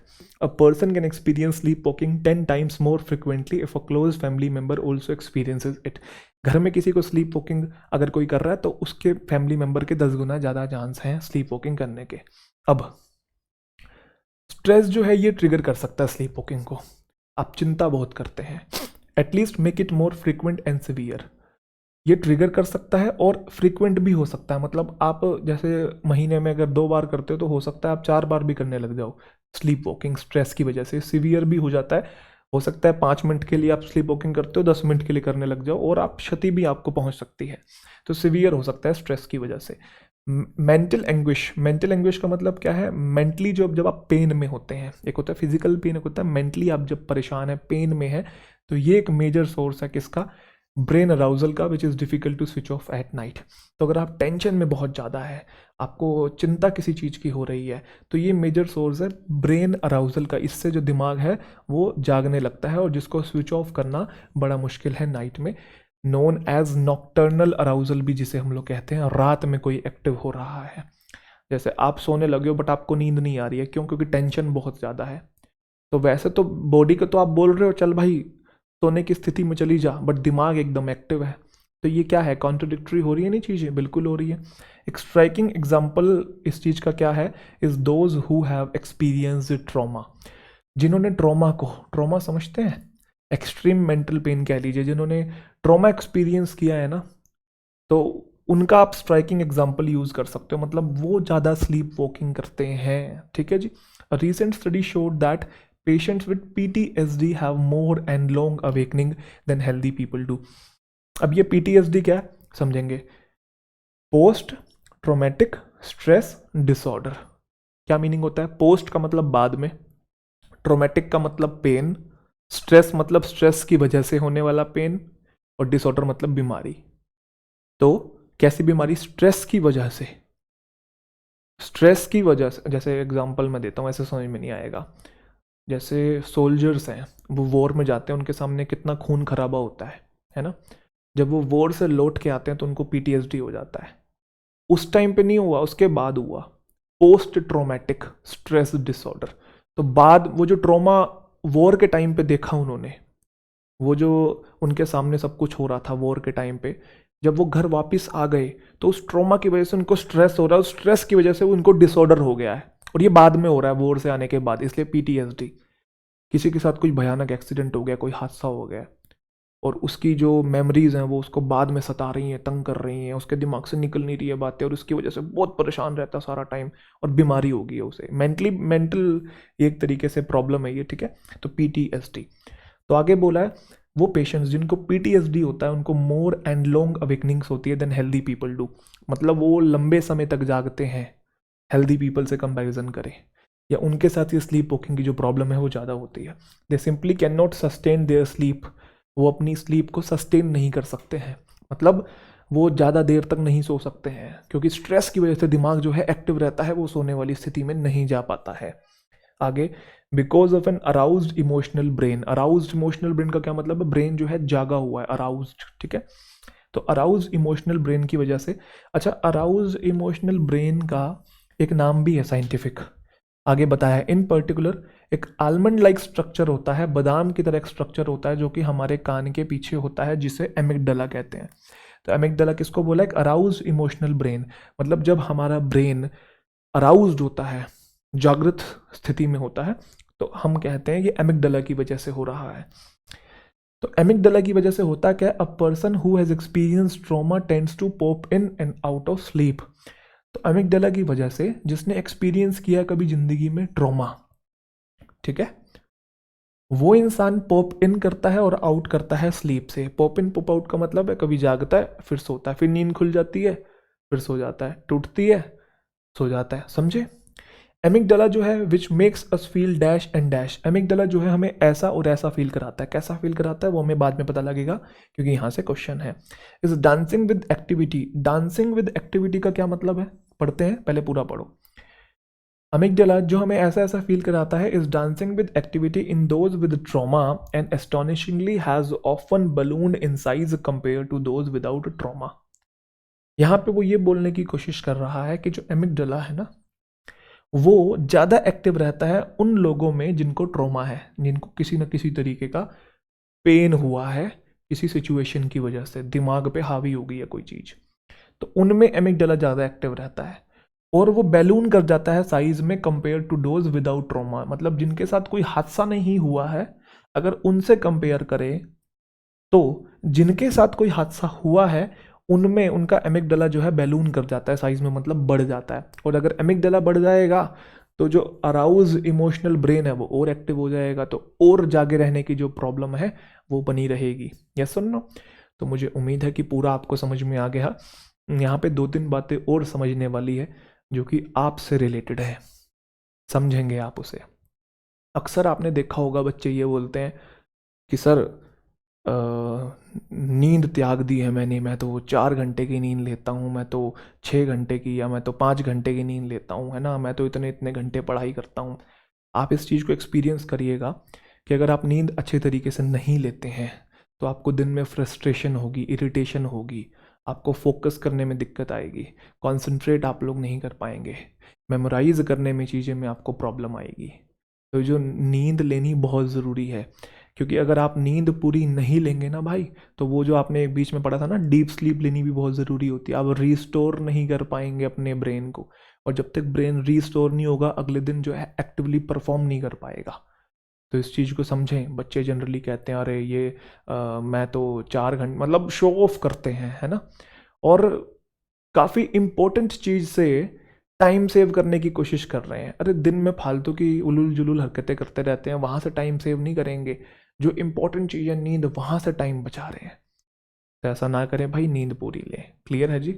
a person can experience sleep walking 10 times more frequently if a close family member also experiences it. घर में किसी को स्लीप वॉकिंग अगर कोई कर रहा है तो उसके फैमिली मेंबर के 10 गुना ज़्यादा चांस हैं स्लीप वॉकिंग करने के। अब स्ट्रेस जो है ये ट्रिगर कर सकता है स्लीप वॉकिंग को। आप चिंता बहुत करते हैं, at least make it more frequent and severe. ये ट्रिगर कर सकता है और फ्रीक्वेंट भी हो सकता है, मतलब आप जैसे महीने में अगर 2 बार करते हो तो हो सकता है आप 4 बार भी करने लग जाओ स्लीप वॉकिंग स्ट्रेस की वजह से। सिवियर भी हो जाता है, हो सकता है 5 मिनट के लिए आप स्लीप वॉकिंग करते हो 10 मिनट के लिए करने लग जाओ और आप क्षति भी आपको पहुंच सकती है। तो सिवियर हो सकता है स्ट्रेस की वजह से। मेंटल एंग्विश का मतलब क्या है? मेंटली जब आप पेन में होते हैं, एक होता है फिजिकल पेन, एक होता है मेंटली आप जब परेशान है, पेन में है, तो ये एक मेजर सोर्स है किसका? ब्रेन अराउजल का, which is difficult to switch off at night. तो अगर आप टेंशन में बहुत ज़्यादा है, आपको चिंता किसी चीज़ की हो रही है, तो ये मेजर सोर्स है ब्रेन अराउजल का। इससे जो दिमाग है वो जागने लगता है और जिसको स्विच ऑफ करना बड़ा मुश्किल है नाइट में। नोन एज नॉक्टर्नल अराउजल भी जिसे हम लोग कहते हैं, रात में कोई एक्टिव हो रहा है। जैसे आप सोने लगे हो बट आपको नींद नहीं आ रही है, क्यों? क्योंकि टेंशन बहुत ज़्यादा है। तो वैसे तो बॉडी को तो आप बोल रहे हो चल भाई सोने की स्थिति में चली जा, बट दिमाग एकदम एक्टिव है। तो ये क्या है? कॉन्ट्रोडिक्टरी हो रही है नहीं चीज़ें? बिल्कुल हो रही है। एक स्ट्राइकिंग एग्जाम्पल इस चीज़ का क्या है? Is those who have experienced trauma. जिन्होंने ट्रॉमा समझते हैं, एक्सट्रीम मेंटल पेन कह लीजिए, जिन्होंने ट्रॉमा एक्सपीरियंस किया है ना, तो उनका आप स्ट्राइकिंग एग्जाम्पल यूज़ कर सकते हो, मतलब वो ज़्यादा स्लीप वॉकिंग करते हैं। ठीक है जी। A recent study showed that patients with PTSD have more and long awakening than healthy people do. अब ये PTSD क्या है समझेंगे? Post traumatic stress disorder. क्या मीनिंग होता है? पोस्ट का मतलब बाद में, ट्रोमेटिक का मतलब पेन, स्ट्रेस मतलब स्ट्रेस की वजह से होने वाला पेन, और डिसऑर्डर मतलब बीमारी। तो कैसी बीमारी? स्ट्रेस की वजह से। स्ट्रेस की वजह से, जैसे एग्जांपल मैं देता हूँ, ऐसे समझ में नहीं आएगा। जैसे सोल्जर्स हैं, वो वॉर में जाते हैं, उनके सामने कितना खून खराबा होता है ना। जब वो वॉर से लौट के आते हैं तो उनको PTSD हो जाता है। उस टाइम पे नहीं हुआ, उसके बाद हुआ पोस्ट ट्रोमेटिक स्ट्रेस डिसऑर्डर। तो बाद वो जो ट्रॉमा वॉर के टाइम पे देखा उन्होंने, वो जो उनके सामने सब कुछ हो रहा था वॉर के टाइम पे, जब वो घर वापस आ गए तो उस ट्रॉमा की वजह से उनको स्ट्रेस हो रहा है, उस स्ट्रेस की वजह से उनको डिसऑर्डर हो गया है, और ये बाद में हो रहा है वॉर से आने के बाद, इसलिए PTSD। किसी के साथ कोई भयानक एक्सीडेंट हो गया, कोई हादसा हो गया, और उसकी जो मेमोरीज हैं वो उसको बाद में सता रही हैं, तंग कर रही हैं, उसके दिमाग से निकल नहीं रही है बातें, और उसकी वजह से बहुत परेशान रहता है सारा टाइम, और बीमारी हो गई है उसे, मेंटल एक तरीके से प्रॉब्लम है ये। ठीक है, तो PTSD। तो आगे बोला है वो पेशेंट्स जिनको PTSD होता है उनको मोर एंड लॉन्ग अवेकनिंग्स होती है देन हेल्दी पीपल डू, मतलब वो लंबे समय तक जागते हैं हेल्दी पीपल से कंपैरिजन करें, या उनके साथ ये स्लीप वॉकिंग की जो प्रॉब्लम है वो ज़्यादा होती है। दे simply can not sustain their sleep. वो अपनी स्लीप को सस्टेन नहीं कर सकते हैं, मतलब वो ज़्यादा देर तक नहीं सो सकते हैं, क्योंकि स्ट्रेस की वजह से दिमाग जो है एक्टिव रहता है, वो सोने वाली स्थिति में नहीं जा पाता है। आगे, because of an aroused emotional brain. Aroused emotional brain का क्या मतलब है? ब्रेन जो है जागा हुआ है, अराउज्ड। ठीक है, तो अराउज्ड इमोशनल ब्रेन की वजह से। अच्छा, अराउज्ड इमोशनल ब्रेन का एक नाम भी है साइंटिफिक, आगे बताया है। इन पर्टिकुलर एक आलमंड लाइक स्ट्रक्चर होता है, बादाम की तरह एक स्ट्रक्चर होता है जो कि हमारे कान के पीछे होता है, जिसे एमिगडाला कहते हैं। तो एमिगडाला किसको बोला? एक अराउज्ड इमोशनल ब्रेन, मतलब जब हमारा ब्रेन अराउज्ड होता है, जागृत स्थिति में होता है, तो हम कहते हैं ये एमिगडाला की वजह से हो रहा है। तो एमिगडाला की वजह से होता क्या है? A person who has experience trauma tends to pop in and out of sleep. तो एमिगडाला की वजह से जिसने एक्सपीरियंस किया कभी जिंदगी में ट्रॉमा, ठीक है, वो इंसान पॉप इन करता है और आउट करता है स्लीप से। पॉप इन पॉप आउट का मतलब है कभी जागता है फिर सोता है, फिर नींद खुल जाती है फिर सो जाता है, टूटती है सो जाता है, समझे? एमिगडाला जो है which makes us feel dash and dash. Amygdala जो है हमें ऐसा और ऐसा फील कराता है, कैसा फील कराता है वो हमें बाद में पता लगेगा, क्योंकि यहाँ से क्वेश्चन है। Is dancing with activity. Dancing with activity का क्या मतलब है? पढ़ते हैं, पहले पूरा पढ़ो। अमिगडाला जो हमें ऐसा ऐसा फील कराता है, is dancing with activity in those with trauma and astonishingly has often balloon in size compare to those without trauma. यहाँ पे वो ये बोलने की कोशिश कर रहा है कि जो एमिगडाला है ना, वो ज़्यादा एक्टिव रहता है उन लोगों में जिनको ट्रॉमा है, जिनको किसी न किसी तरीके का पेन हुआ है, किसी सिचुएशन की वजह से दिमाग पे हावी हो गई है कोई चीज़, तो उनमें एमिगडाला ज़्यादा एक्टिव रहता है और वो बैलून कर जाता है साइज में compare to those without trauma. मतलब जिनके साथ कोई हादसा नहीं हुआ है, अगर उनसे कंपेयर करें तो जिनके साथ कोई हादसा हुआ है उनमें उनका एमिगडाला जो है बैलून कर जाता है साइज में, मतलब बढ़ जाता है। और अगर एमिगडाला बढ़ जाएगा तो जो अराउज इमोशनल ब्रेन है वो और एक्टिव हो जाएगा, तो और जागे रहने की जो प्रॉब्लम है वो बनी रहेगी। यस सुनो, तो मुझे उम्मीद है कि पूरा आपको समझ में आ गया। यहाँ पे 2-3 बातें और समझने वाली है जो कि आपसे रिलेटेड है, समझेंगे आप उसे। अक्सर आपने देखा होगा बच्चे ये बोलते हैं कि सर नींद त्याग दी है मैंने, मैं तो 4 घंटे की नींद लेता हूँ, मैं तो 6 घंटे की, या मैं तो 5 घंटे की नींद लेता हूँ, है ना, मैं तो इतने इतने घंटे पढ़ाई करता हूँ। आप इस चीज़ को एक्सपीरियंस करिएगा कि अगर आप नींद अच्छे तरीके से नहीं लेते हैं तो आपको दिन में फ्रस्ट्रेशन होगी, इरिटेशन होगी, आपको फोकस करने में दिक्कत आएगी, कॉन्सेंट्रेट आप लोग नहीं कर पाएंगे, मेमोराइज करने में चीज़ें में आपको प्रॉब्लम आएगी। तो जो नींद लेनी बहुत ज़रूरी है, क्योंकि अगर आप नींद पूरी नहीं लेंगे ना भाई, तो वो जो आपने एक बीच में पढ़ा था ना, डीप स्लीप लेनी भी बहुत ज़रूरी होती है। आप रीस्टोर नहीं कर पाएंगे अपने ब्रेन को, और जब तक ब्रेन रीस्टोर नहीं होगा अगले दिन जो है एक्टिवली परफॉर्म नहीं कर पाएगा। तो इस चीज़ को समझें। बच्चे जनरली कहते हैं अरे ये मैं तो 4 घंटे, मतलब शो ऑफ करते हैं, है ना, और काफ़ी इम्पोर्टेंट चीज़ से टाइम सेव करने की कोशिश कर रहे हैं। अरे दिन में फालतू की उलूल जुलूल हरकतें करते रहते हैं, वहाँ से टाइम सेव नहीं करेंगे। जो इम्पोर्टेंट चीज़ है नींद, वहाँ से टाइम बचा रहे हैं। तो ऐसा ना करें भाई, नींद पूरी लें। क्लियर है जी?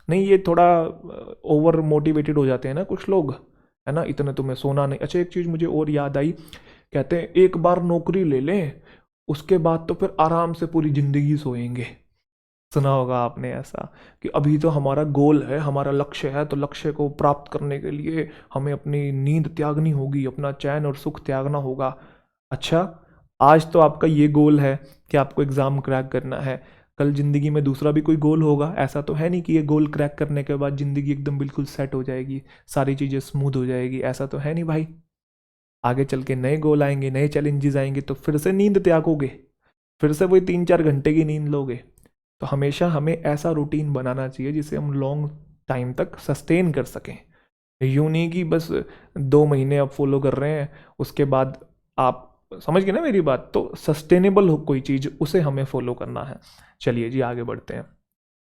नहीं, ये थोड़ा ओवर मोटिवेटेड हो जाते हैं ना कुछ लोग, है ना, इतना तुम्हें सोना नहीं। अच्छा, एक चीज़ मुझे और याद आई, कहते हैं एक बार नौकरी ले लें उसके बाद तो फिर आराम से पूरी ज़िंदगी सोएंगे। सुना होगा आपने ऐसा कि अभी तो हमारा गोल है, हमारा लक्ष्य है, तो लक्ष्य को प्राप्त करने के लिए हमें अपनी नींद त्यागनी होगी, अपना चैन और सुख त्यागना होगा। अच्छा, आज तो आपका ये गोल है कि आपको एग्ज़ाम क्रैक करना है, कल ज़िंदगी में दूसरा भी कोई गोल होगा। ऐसा तो है नहीं कि ये गोल क्रैक करने के बाद ज़िंदगी एकदम बिल्कुल सेट हो जाएगी, सारी चीज़ें स्मूथ हो जाएगी, ऐसा तो है नहीं भाई। आगे चल के नए गोल आएंगे, नए चैलेंजेस आएंगे, तो फिर से नींद त्यागोगे, फिर से वही 3-4 घंटे की नींद लोगे। तो हमेशा हमें ऐसा रूटीन बनाना चाहिए जिसे हम लॉन्ग टाइम तक सस्टेन कर सकें। यूँ नहीं कि बस 2 महीने आप फॉलो कर रहे हैं उसके बाद आप, समझ गए ना मेरी बात, तो सस्टेनेबल हो कोई चीज़, उसे हमें फॉलो करना है। चलिए जी आगे बढ़ते हैं।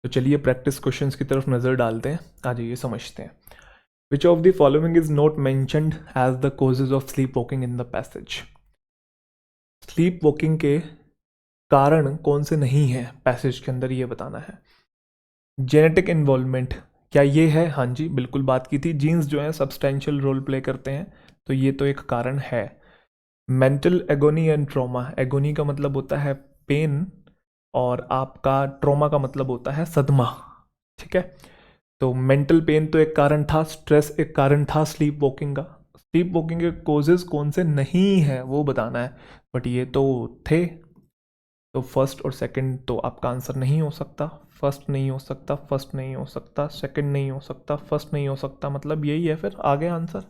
तो चलिए प्रैक्टिस क्वेश्चंस की तरफ नज़र डालते हैं। आ जाइए समझते हैं। Which of the following is not mentioned as the causes of sleep walking in the passage. Sleep walking के कारण कौन से नहीं है पैसेज के अंदर, ये बताना है। जेनेटिक इन्वॉल्वमेंट, क्या ये है? हाँ जी, बिल्कुल बात की थी, जीन्स जो हैं सब्सटेंशियल रोल प्ले करते हैं, तो ये तो एक कारण है। Mental agony and trauma, agony का मतलब होता है पेन और आपका ट्रॉमा का मतलब होता है सदमा, ठीक है। तो मेंटल पेन तो एक कारण था, स्ट्रेस एक कारण था स्लीप वॉकिंग का। स्लीप वॉकिंग के कोजेज कौन से नहीं है वो बताना है, बट ये तो थे। तो फर्स्ट और सेकंड तो आपका आंसर नहीं हो सकता। फर्स्ट नहीं हो सकता, फर्स्ट नहीं हो सकता, सेकंड नहीं हो सकता, फर्स्ट नहीं हो सकता, मतलब यही है फिर आगे आंसर।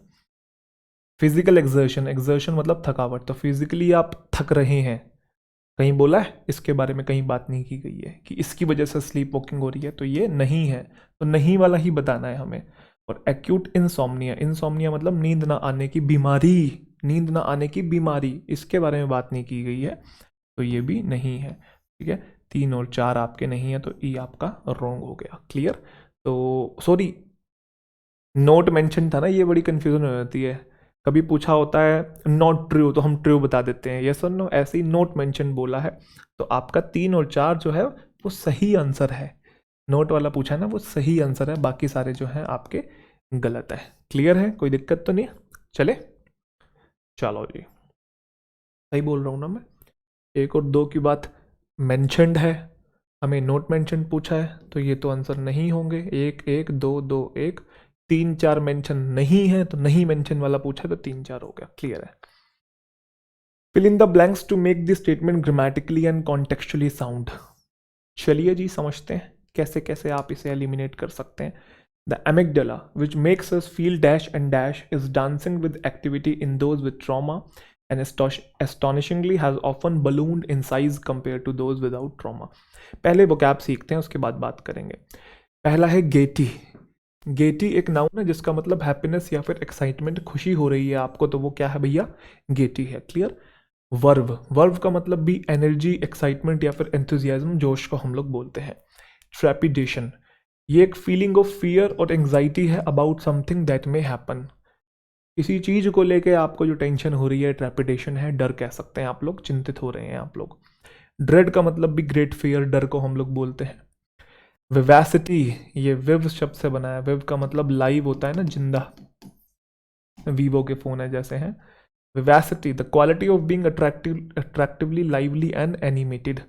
फिजिकल एक्सर्शन, एक्सर्शन मतलब थकावट, तो फिजिकली आप थक रहे हैं, कहीं बोला है इसके बारे में, कहीं बात नहीं की गई है कि इसकी वजह से स्लीप वॉकिंग हो रही है, तो ये नहीं है, तो नहीं वाला ही बताना है हमें। और एक्यूट इंसोम्निया, इंसोम्निया मतलब नींद ना आने की बीमारी, नींद ना आने की बीमारी, इसके बारे में बात नहीं की गई है, तो ये भी नहीं है, ठीक है। 3 और 4 आपके नहीं है, तो ई आपका रॉन्ग हो गया। क्लियर? तो सॉरी, नोट मेंशन था ना, ये बड़ी कंफ्यूजन हो जाती है। कभी पूछा होता है नॉट ट्रू, तो हम ट्रू बता देते हैं, यस और नो, ऐसे ही नोट मेंशन बोला है, तो आपका 3 और 4 जो है वो सही आंसर है। नोट वाला पूछा है ना, वो सही आंसर है, बाकी सारे जो हैं आपके गलत है। क्लियर है? कोई दिक्कत तो नहीं? चले, चलो जी, सही बोल रहा हूँ ना मैं। 1 और 2 की बात मेंशनड है, हमें नोट मेंशन पूछा है, तो ये तो आंसर नहीं होंगे। 1 1 2 2 1, तीन चार मेंशन नहीं है तो नहीं मेंशन वाला पूछा तो तीन चार हो गया, क्लियर है। Fill in the blanks to make the statement grammatically and contextually sound. चलिए जी समझते हैं कैसे कैसे आप इसे एलिमिनेट कर सकते हैं। The amygdala which makes us feel dash and dash is dancing with activity in those with trauma and astonishingly has often ballooned in size compared to those without trauma। पहले vocab सीखते हैं उसके बाद बात करेंगे। पहला है गेटी। गेटी एक नाउन है जिसका मतलब हैप्पीनेस या फिर एक्साइटमेंट, खुशी हो रही है आपको, तो वो क्या है भैया, गेटी है, क्लियर। वर्व, वर्व का मतलब भी एनर्जी, एक्साइटमेंट या फिर एंथुजियाज्म, जोश को हम लोग बोलते हैं। ट्रेपिडेशन, ये एक फीलिंग ऑफ फियर और एंग्जाइटी है about something that may happen. किसी चीज को लेके आपको जो टेंशन हो रही है, ट्रेपिडेशन है, डर कह सकते हैं आप लोग, चिंतित हो रहे हैं आप लोग। ड्रेड का मतलब भी ग्रेट फियर, डर को हम लोग बोलते हैं। विवैसिटी, ये विव शब्द से बना है। विव का मतलब लाइव होता है ना, जिंदा, वीवो के फोन है जैसे हैं। Vivacity, the quality of being attractively lively and animated.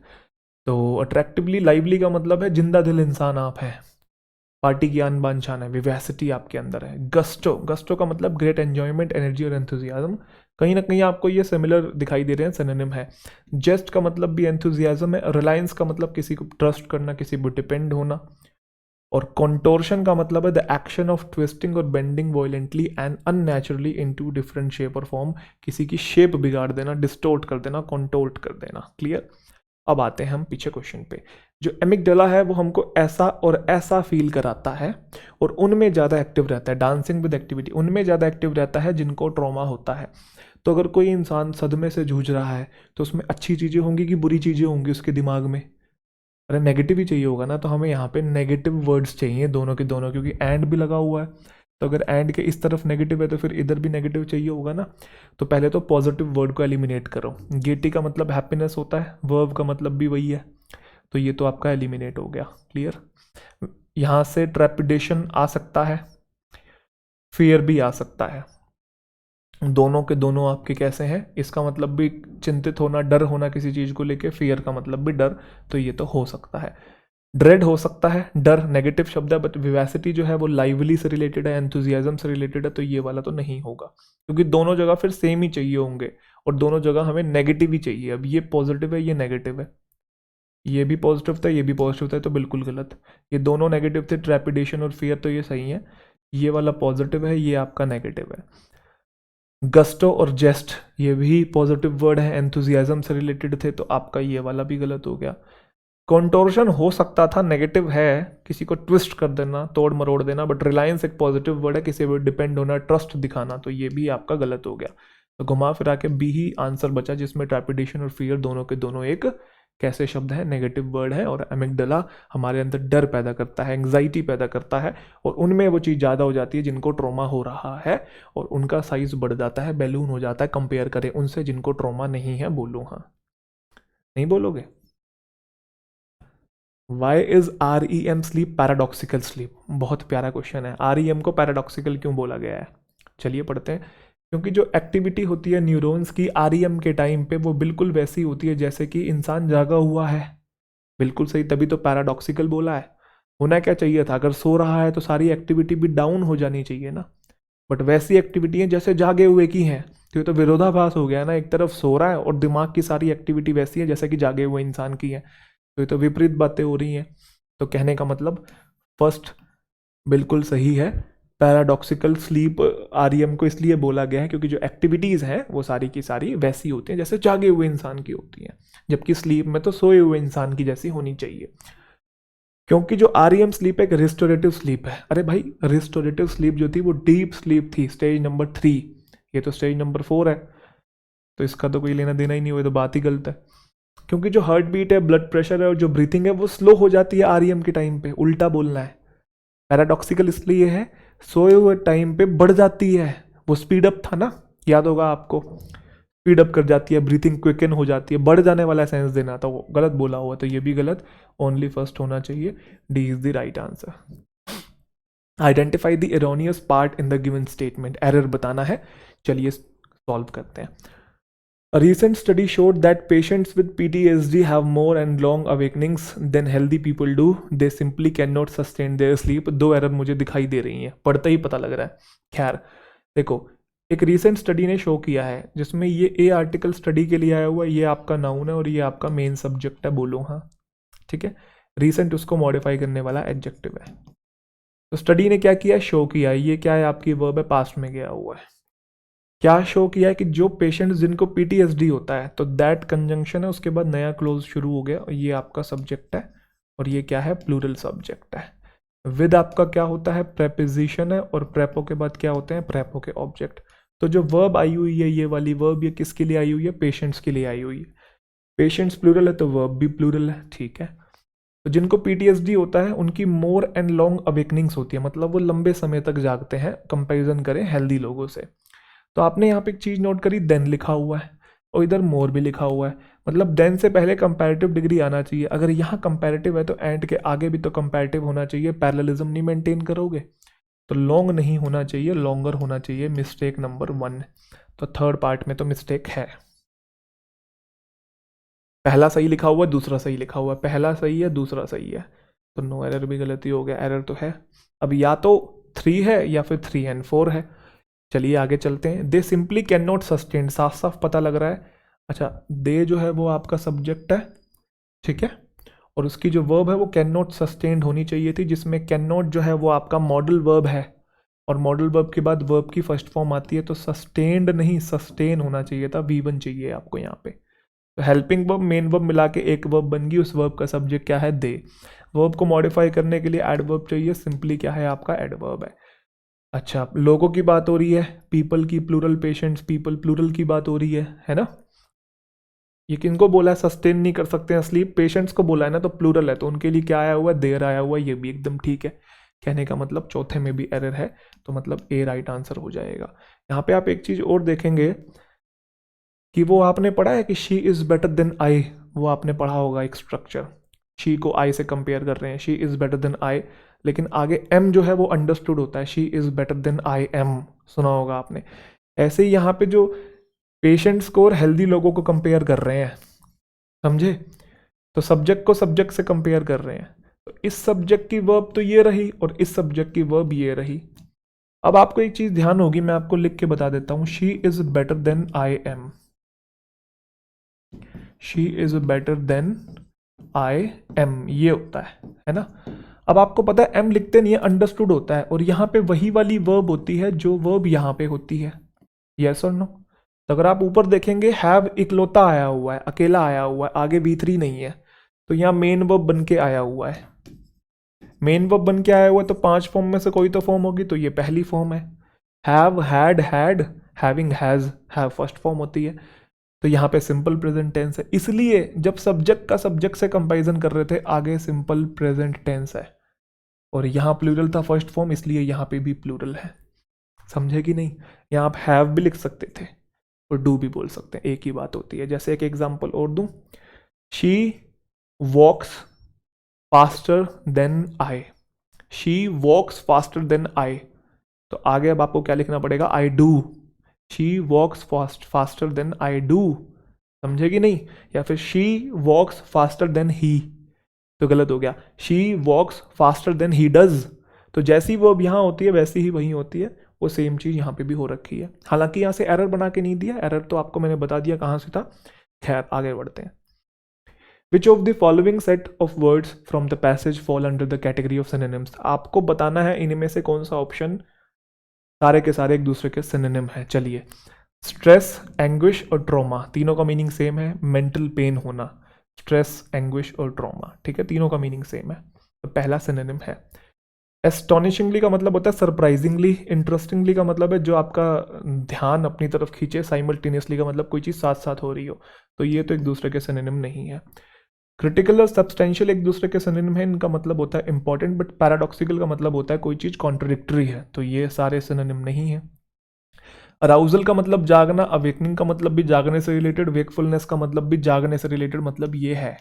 तो अट्रैक्टिवली लाइवली का मतलब है जिंदा दिल इंसान आप हैं, पार्टी की आन बान शान है, विवैसिटी आपके अंदर है। गस्टो, गस्टो का मतलब ग्रेट एंजॉयमेंट, एनर्जी और एंथुजियाज्म, कहीं ना कहीं आपको ये सिमिलर दिखाई दे रहे हैं, सिनोनिम है। जेस्ट का मतलब भी एंथुजियाज्म है। रिलायंस का मतलब किसी को ट्रस्ट करना, किसी पर डिपेंड होना। और कॉन्टोर्शन का मतलब है द एक्शन ऑफ ट्विस्टिंग और bending violently and unnaturally into different shape और फॉर्म, किसी की शेप बिगाड़ देना, डिस्टोर्ट कर देना, कॉन्टोर्ट कर देना, क्लियर। अब आते हैं हम पीछे क्वेश्चन पे। जो एमिगडाला है वो हमको ऐसा और ऐसा फील कराता है, और उनमें ज़्यादा एक्टिव रहता है, डांसिंग विद एक्टिविटी, उनमें ज़्यादा एक्टिव रहता है जिनको ट्रॉमा होता है। तो अगर कोई इंसान सदमे से जूझ रहा है तो उसमें अच्छी चीज़ें होंगी कि बुरी चीज़ें होंगी उसके दिमाग में? अरे नेगेटिव ही चाहिए होगा ना, तो हमें यहाँ पे नेगेटिव वर्ड्स चाहिए दोनों के दोनों, क्योंकि एंड भी लगा हुआ है। तो अगर एंड के इस तरफ नेगेटिव है तो फिर इधर भी नेगेटिव चाहिए होगा ना। तो पहले तो पॉजिटिव वर्ड को एलिमिनेट करो। गेटी का मतलब हैप्पीनेस होता है, वर्ब का मतलब भी वही है, तो ये तो आपका एलिमिनेट हो गया, क्लियर। यहाँ से ट्रेपिडेशन आ सकता है, फियर भी आ सकता है, दोनों के दोनों आपके कैसे हैं, इसका मतलब भी चिंतित होना, डर होना किसी चीज़ को लेके, फियर का मतलब भी डर, तो ये तो हो सकता है। ड्रेड हो सकता है, डर नेगेटिव शब्द है, बट विवैसिटी जो है वो लाइवली से रिलेटेड है, एंथुजियाज्म से रिलेटेड है, तो ये वाला तो नहीं होगा, क्योंकि दोनों जगह फिर सेम ही चाहिए होंगे, और दोनों जगह हमें नेगेटिव ही चाहिए। अब ये पॉजिटिव है, ये नेगेटिव है, ये भी पॉजिटिव था, ये भी पॉजिटिव था, तो बिल्कुल गलत। ये दोनों नेगेटिव थे, ट्रेपिडेशन और फियर, तो ये सही है। ये वाला पॉजिटिव है, ये आपका नेगेटिव है। गस्टो और जेस्ट, ये भी पॉजिटिव वर्ड है, एंथुजियाज्म से रिलेटेड थे, तो आपका ये वाला भी गलत हो गया। कॉन्टोर्शन हो सकता था, नेगेटिव है, किसी को ट्विस्ट कर देना, तोड़ मरोड़ देना, बट रिलायंस एक पॉजिटिव वर्ड है, किसी पर डिपेंड होना, ट्रस्ट दिखाना, तो ये भी आपका गलत हो गया। तो घुमा फिरा के बी ही आंसर बचा, जिसमें ट्रेपिडेशन और फियर दोनों के दोनों एक कैसे शब्द है, नेगेटिव वर्ड है, और एमिगडाला हमारे अंदर डर पैदा करता है, एंग्जाइटी पैदा करता है, और उनमें वो चीज़ ज़्यादा हो जाती है जिनको ट्रॉमा हो रहा है, और उनका साइज बढ़ जाता है, बैलून हो जाता है, कंपेयर करें उनसे जिनको ट्रॉमा नहीं है। बोलो हाँ, नहीं बोलोगे? Why is REM sleep paradoxical sleep? बहुत प्यारा क्वेश्चन है। REM को पैराडॉक्सिकल क्यों बोला गया है? चलिए पढ़ते हैं। क्योंकि जो एक्टिविटी होती है न्यूरॉन्स की REM के टाइम पे, वो बिल्कुल वैसी होती है जैसे कि इंसान जागा हुआ है। बिल्कुल सही, तभी तो पैराडॉक्सिकल बोला है। होना क्या चाहिए था, अगर सो रहा है तो सारी एक्टिविटी भी डाउन हो जानी चाहिए ना, बट वैसी एक्टिविटी है जैसे जागे हुए की हैं, तो ये तो विरोधाभास हो गया ना। एक तरफ सो रहा है और दिमाग की सारी एक्टिविटी वैसी है जैसे कि जागे हुए इंसान की है, तो ये तो विपरीत बातें हो रही हैं। तो कहने का मतलब फर्स्ट बिल्कुल सही है। पैराडॉक्सिकल स्लीप REM को इसलिए बोला गया है क्योंकि जो एक्टिविटीज़ हैं वो सारी की सारी वैसी होती हैं जैसे जागे हुए इंसान की होती हैं, जबकि स्लीप में तो सोए हुए इंसान की जैसी होनी चाहिए। क्योंकि जो REM स्लीप एक रिस्टोरेटिव स्लीप है। अरे भाई, रिस्टोरेटिव स्लीप जो थी वो डीप स्लीप थी, स्टेज नंबर 3, ये तो स्टेज नंबर 4 है, तो इसका तो कोई लेना देना ही नहीं हुआ, तो बात ही गलत है। क्योंकि जो हार्ट बीट है, ब्लड प्रेशर है और जो ब्रीथिंग है वो स्लो हो जाती है REM के टाइम पे, उल्टा बोलना है। पैराडॉक्सिकल इसलिए है, सोए हुए टाइम पे बढ़ जाती है, वो स्पीड अप था ना, याद होगा आपको, स्पीड अप कर जाती है, ब्रीथिंग क्विकन हो जाती है, बढ़ जाने वाला सेंस देना था, वो गलत बोला हुआ, तो ये भी गलत, ओनली फर्स्ट होना चाहिए, D is the right answer. Identify the erroneous part in the given statement, error बताना है। चलिए सॉल्व करते हैं। A recent study showed that patients with PTSD have more and long awakenings than healthy people do. They simply cannot sustain their sleep. दो error मुझे दिखाई दे रही हैं, पढ़ते ही पता लग रहा है। खैर देखो, एक रीसेंट स्टडी ने शो किया है जिसमें ये ए आर्टिकल स्टडी के लिए आया हुआ है, ये आपका नाउन है और ये आपका मेन सब्जेक्ट है, बोलो हाँ, ठीक है। रीसेंट उसको मॉडिफाई करने वाला एडजेक्टिव है। तो स्टडी ने क्या किया, शो किया। ये क्या है, आपकी वर्ब है, पास्ट में गया हुआ है। क्या शो किया है कि जो पेशेंट्स जिनको पीटीएसडी होता है, तो दैट कंजंक्शन है, उसके बाद नया क्लोज शुरू हो गया और ये आपका सब्जेक्ट है और ये क्या है, प्लूरल सब्जेक्ट है। विद आपका क्या होता है, प्रेपोजिशन है और प्रेपो के बाद क्या होते हैं, प्रेपो के ऑब्जेक्ट। तो जो वर्ब आई हुई है, ये वाली वर्ब, ये किसके लिए आई हुई है, पेशेंट्स के लिए आई हुई है। पेशेंट्स प्लूरल है तो वर्ब भी प्लूरल है, ठीक है। तो जिनको पीटीएसडी होता है उनकी मोर एंड लॉन्ग अवेकनिंग्स होती है, मतलब वो लंबे समय तक जागते हैं, कंपैरिजन करें हेल्दी लोगों से। तो आपने यहाँ पे एक चीज़ नोट करी, देन लिखा हुआ है और इधर मोर भी लिखा हुआ है, मतलब देन से पहले कंपैरेटिव डिग्री आना चाहिए। अगर यहाँ कंपैरेटिव है तो एंड के आगे भी तो कंपैरेटिव होना चाहिए, पैरेललिज्म नहीं मेंटेन करोगे। तो लॉन्ग नहीं होना चाहिए, लॉन्गर होना चाहिए। Mistake number 1। तो थर्ड पार्ट में तो मिस्टेक है, पहला सही लिखा हुआ है, दूसरा सही लिखा हुआ है, पहला सही है, दूसरा सही है, तो नो एरर भी गलती हो गया, एरर तो है। अब या तो 3 है या फिर 3 and 4 है। चलिए आगे चलते हैं। दे सिंपली कैन नॉट सस्टेन, साफ साफ पता लग रहा है। अच्छा, दे जो है वो आपका सब्जेक्ट है, ठीक है, और उसकी जो वर्ब है वो कैन नॉट सस्टेन्ड होनी चाहिए थी, जिसमें कैन नॉट जो है वो आपका मॉडल वर्ब है और मॉडल वर्ब के बाद वर्ब की फर्स्ट फॉर्म आती है, तो सस्टेन्ड नहीं सस्टेन होना चाहिए था, V1 चाहिए आपको यहाँ पे। तो हेल्पिंग वर्ब मेन वर्ब मिला के एक वर्ब बन गई, उस वर्ब का सब्जेक्ट क्या है, दे। वर्ब को मॉडिफाई करने के लिए एडवर्ब चाहिए, सिंपली क्या है आपका, एडवर्ब है। अच्छा, लोगों की बात हो रही है, पीपल की, प्लूरल, पेशेंट्स, पीपल, प्लूरल की बात हो रही है ना। ये किनको बोला है, सस्टेन नहीं कर सकते हैं स्लीप, पेशेंट्स को बोला है ना, तो प्लूरल है, तो उनके लिए क्या आया हुआ है, देर आया हुआ है, ये भी एकदम ठीक है। कहने का मतलब चौथे में भी एरर है, तो मतलब ए राइट आंसर हो जाएगा। यहाँ पे आप एक चीज और देखेंगे कि वो आपने पढ़ा है कि she is better than I, वो आपने पढ़ा होगा एक स्ट्रक्चर, शी को आई से कंपेयर कर रहे हैं, she is better than I, लेकिन आगे एम जो है वो अंडरस्टूड होता है, she is better than I am, सुना होगा आपने। ऐसे ही यहाँ पे जो पेशेंट्स को और हेल्दी लोगों को कंपेयर कर रहे हैं, समझे, तो सब्जेक्ट को सब्जेक्ट से कंपेयर कर रहे हैं, तो इस सब्जेक्ट की वर्ब तो ये रही और इस सब्जेक्ट की वर्ब ये रही। अब आपको एक चीज ध्यान होगी, मैं आपको लिख के बता देता हूँ, she is better than I am, she is better than I am, ये होता है ना। अब आपको पता है एम लिखते नहीं है, अंडरस्टूड होता है, और यहाँ पे वही वाली वर्ब होती है जो वर्ब यहाँ पे होती है, यस और नो। तो अगर आप ऊपर देखेंगे, हैव इकलौता आया हुआ है, अकेला आया हुआ है, आगे V3 नहीं है, तो यहाँ मेन वर्ब बन के आया हुआ है। मेन वर्ब बन के आया हुआ है तो 5 फॉर्म में से कोई तो फॉर्म होगी, तो ये पहली फॉर्म है। Have, had, had, having, has, have first form होती है। तो यहाँ पे सिंपल प्रेजेंट टेंस है, इसलिए जब सब्जेक्ट का सब्जेक्ट से कंपैरिजन कर रहे थे, आगे सिंपल प्रेजेंट टेंस है, और यहाँ प्लूरल था फर्स्ट फॉर्म, इसलिए यहाँ पे भी प्लूरल है। समझे कि नहीं। यहाँ आप हैव भी लिख सकते थे और डू भी बोल सकते हैं, एक ही बात होती है। जैसे एक एग्जांपल और दूं, she walks faster than I, she walks faster than I, तो आगे अब आपको क्या लिखना पड़ेगा, I do, she walks faster than I do, समझे कि नहीं। या फिर she walks faster than he, तो गलत हो गया, she walks faster than he does. तो जैसी वर्ब यहाँ होती है वैसी ही वहीं होती है, वो सेम चीज़ यहाँ पे भी हो रखी है। हालांकि यहाँ से एरर बना के नहीं दिया, एरर तो आपको मैंने बता दिया कहाँ से था। खैर आगे बढ़ते हैं। Which of the following set of words from the passage fall under the category of synonyms? आपको बताना है इनमें से कौन सा ऑप्शन सारे के सारे एक दूसरे के सिनोनिम है। चलिए, स्ट्रेस, एंग्विश और ट्रॉमा, तीनों का मीनिंग सेम है, मेंटल पेन होना, स्ट्रेस, एंग्विश और ट्रॉमा, ठीक है, तीनों का मीनिंग सेम है। तो पहला सिनोनिम है। एस्टोनिशिंगली का मतलब होता है सरप्राइजिंगली, इंटरेस्टिंगली का मतलब है जो आपका ध्यान अपनी तरफ खींचे, साइमल्टेनियसली का मतलब कोई चीज़ साथ साथ हो रही हो, तो ये तो एक दूसरे के सिनोनिम नहीं है। क्रिटिकल और सब्सटेंशियल एक दूसरे के सिनोनिम है, इनका मतलब होता है इंपॉर्टेंट, बट पैराडॉक्सिकल का मतलब होता है कोई चीज़ कॉन्ट्रडिक्टरी है, तो ये सारे सिनोनिम नहीं है। अराउजल का मतलब जागना, अवेकनिंग का मतलब भी जागने से रिलेटेड, वेकफुलनेस का मतलब भी जागने से रिलेटेड, मतलब ये है।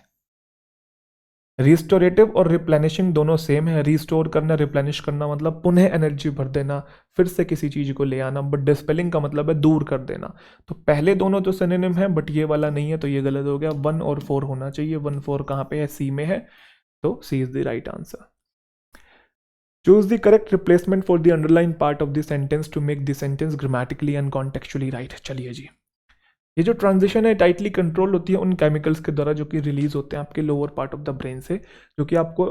रिस्टोरेटिव और रिप्लेनिशिंग दोनों सेम है। रिस्टोर करना, रिप्लेनिश करना मतलब पुनः एनर्जी भर देना, फिर से किसी चीज को ले आना, बट डिस्पेलिंग का मतलब है दूर कर देना। तो पहले दोनों तो सिनोनिम है, बट ये वाला नहीं है, तो ये गलत हो गया। 1 और 4 होना चाहिए। 1 4 कहाँ पे है? सी में है, तो C is the right answer. Choose the correct replacement for the underline part of the sentence to make the sentence grammatically and contextually right. चलिए जी, ये जो ट्रांजिशन है टाइटली कंट्रोल होती है उन केमिकल्स के द्वारा जो कि रिलीज होते हैं आपके lower part of the brain से, जो कि आपको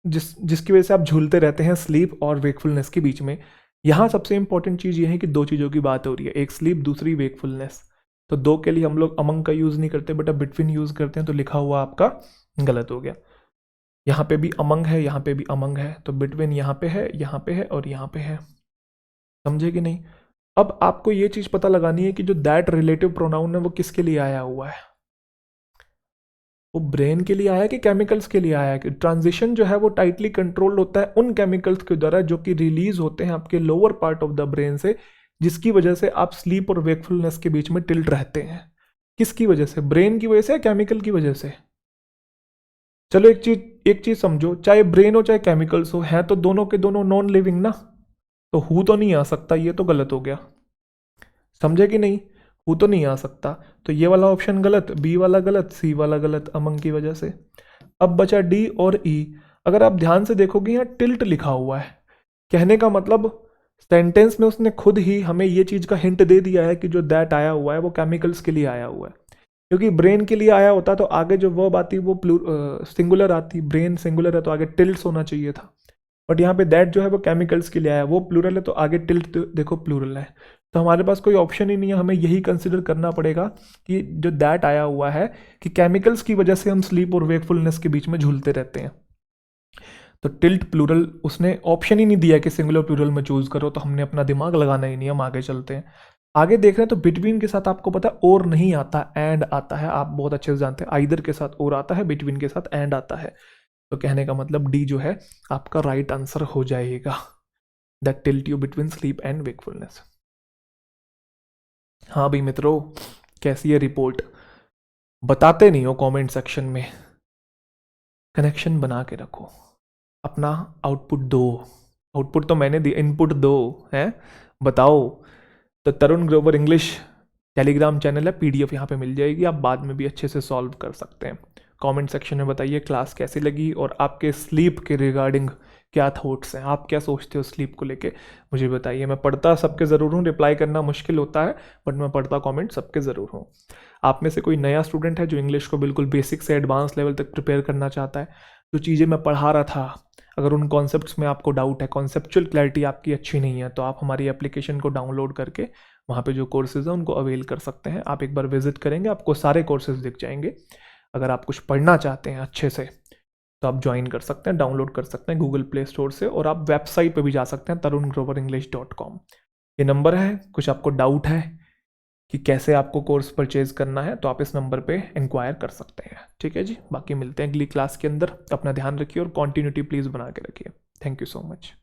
जिसकी वजह से आप झूलते रहते हैं स्लीप और वेकफुलनेस के बीच में। यहाँ सबसे इंपॉर्टेंट चीज़ ये है कि दो चीज़ों की बात हो रही है, एक स्लीप, दूसरी वेकफुलनेस। तो दो के लिए हम लोग अमंग का यूज़ नहीं करते, बट अब बिटवीन यूज़ करते हैं, तो लिखा हुआ आपका गलत हो गया। यहाँ पे भी अमंग है, यहाँ पे भी अमंग है, तो बिटवीन यहाँ पे है, यहाँ पे है और यहाँ पे है। समझे कि नहीं? अब आपको ये चीज पता लगानी है कि जो दैट रिलेटिव प्रोनाउन है वो किसके लिए आया हुआ है। वो ब्रेन के लिए आया है कि केमिकल्स के लिए आया है? कि ट्रांजिशन जो है वो टाइटली कंट्रोल होता है उन केमिकल्स के द्वारा जो कि रिलीज होते हैं आपके lower part of the brain से, जिसकी वजह से आप स्लीप और वेकफुलनेस के बीच में टिल्ट रहते हैं। किसकी वजह से? ब्रेन की वजह से या केमिकल की वजह से? चलो एक चीज समझो, चाहे ब्रेन हो चाहे केमिकल्स हो, है तो दोनों के दोनों नॉन लिविंग ना, तो हु तो नहीं आ सकता, ये तो गलत हो गया। समझे कि नहीं? हु तो नहीं आ सकता, तो ये वाला ऑप्शन गलत, बी वाला गलत, सी वाला गलत अमंग की वजह से। अब बचा डी और ई। अगर आप ध्यान से देखोगे यहाँ टिल्ट लिखा हुआ है, कहने का मतलब सेंटेंस में उसने खुद ही हमें ये चीज का हिंट दे दिया है कि जो दैट आया हुआ है वो केमिकल्स के लिए आया हुआ है। क्योंकि ब्रेन के लिए आया होता तो आगे जो वर्ब आती वो सिंगुलर आती, ब्रेन सिंगुलर है तो आगे टिल्ट्स होना चाहिए था। बट यहाँ पे दैट जो है वो केमिकल्स के लिए आया, वो प्लूरल है तो आगे टिल्ट देखो प्लूरल है। तो हमारे पास कोई ऑप्शन ही नहीं है, हमें यही कंसिडर करना पड़ेगा कि जो दैट आया हुआ है कि केमिकल्स की वजह से हम स्लीप और वेकफुलनेस के बीच में झूलते रहते हैं। तो टिल्ट प्लूरल, उसने ऑप्शन ही नहीं दिया कि सिंगुलर प्लूरल में चूज करो, तो हमने अपना दिमाग लगाना ही नहीं, हम आगे चलते हैं। आगे देख रहे हैं तो बिटवीन के साथ आपको पता है और नहीं आता, एंड आता है। आप बहुत अच्छे से जानते हैं आइदर के साथ और आता है, बिटवीन के साथ एंड आता है। तो कहने का मतलब डी जो है आपका राइट आंसर हो जाएगा, that tilt you between sleep and wakefulness. हाँ भाई मित्रों, कैसी है रिपोर्ट? बताते नहीं हो कमेंट सेक्शन में, कनेक्शन बना के रखो, अपना आउटपुट दो। आउटपुट तो मैंने दिया, इनपुट दो है, बताओ। तो तरुण ग्रोवर इंग्लिश टेलीग्राम चैनल है, पीडीएफ यहाँ पे मिल जाएगी, आप बाद में भी अच्छे से सॉल्व कर सकते हैं। कमेंट सेक्शन में बताइए क्लास कैसी लगी और आपके स्लीप के रिगार्डिंग क्या थॉट्स हैं, आप क्या सोचते हो स्लीप को लेके, मुझे बताइए। मैं पढ़ता सबके ज़रूर हूँ, रिप्लाई करना मुश्किल होता है, बट मैं पढ़ता कमेंट सबके ज़रूर हूँ। आप में से कोई नया स्टूडेंट है जो इंग्लिश को बिल्कुल बेसिक से एडवांस लेवल तक प्रिपेयर करना चाहता है, जो चीज़ें मैं पढ़ा रहा था, अगर उन कॉन्सेप्ट्स में आपको डाउट है, कॉन्सेप्चुअल क्लैरिटी आपकी अच्छी नहीं है, तो आप हमारी एप्लीकेशन को डाउनलोड करके वहाँ पे जो कोर्सेज हैं उनको अवेल कर सकते हैं। आप एक बार विजिट करेंगे आपको सारे कोर्सेज दिख जाएंगे। अगर आप कुछ पढ़ना चाहते हैं अच्छे से तो आप ज्वाइन कर सकते हैं, डाउनलोड कर सकते हैं गूगल प्ले स्टोर से, और आप वेबसाइट पे भी जा सकते हैं tarungroverenglish.com। ये नंबर है, कुछ आपको डाउट है कि कैसे आपको कोर्स परचेज करना है तो आप इस नंबर पे इंक्वायर कर सकते हैं। ठीक है जी, बाकी मिलते हैं अगली क्लास के अंदर। अपना ध्यान रखिए और कॉन्टिन्यूटी प्लीज़ बना के रखिए। Thank you so much.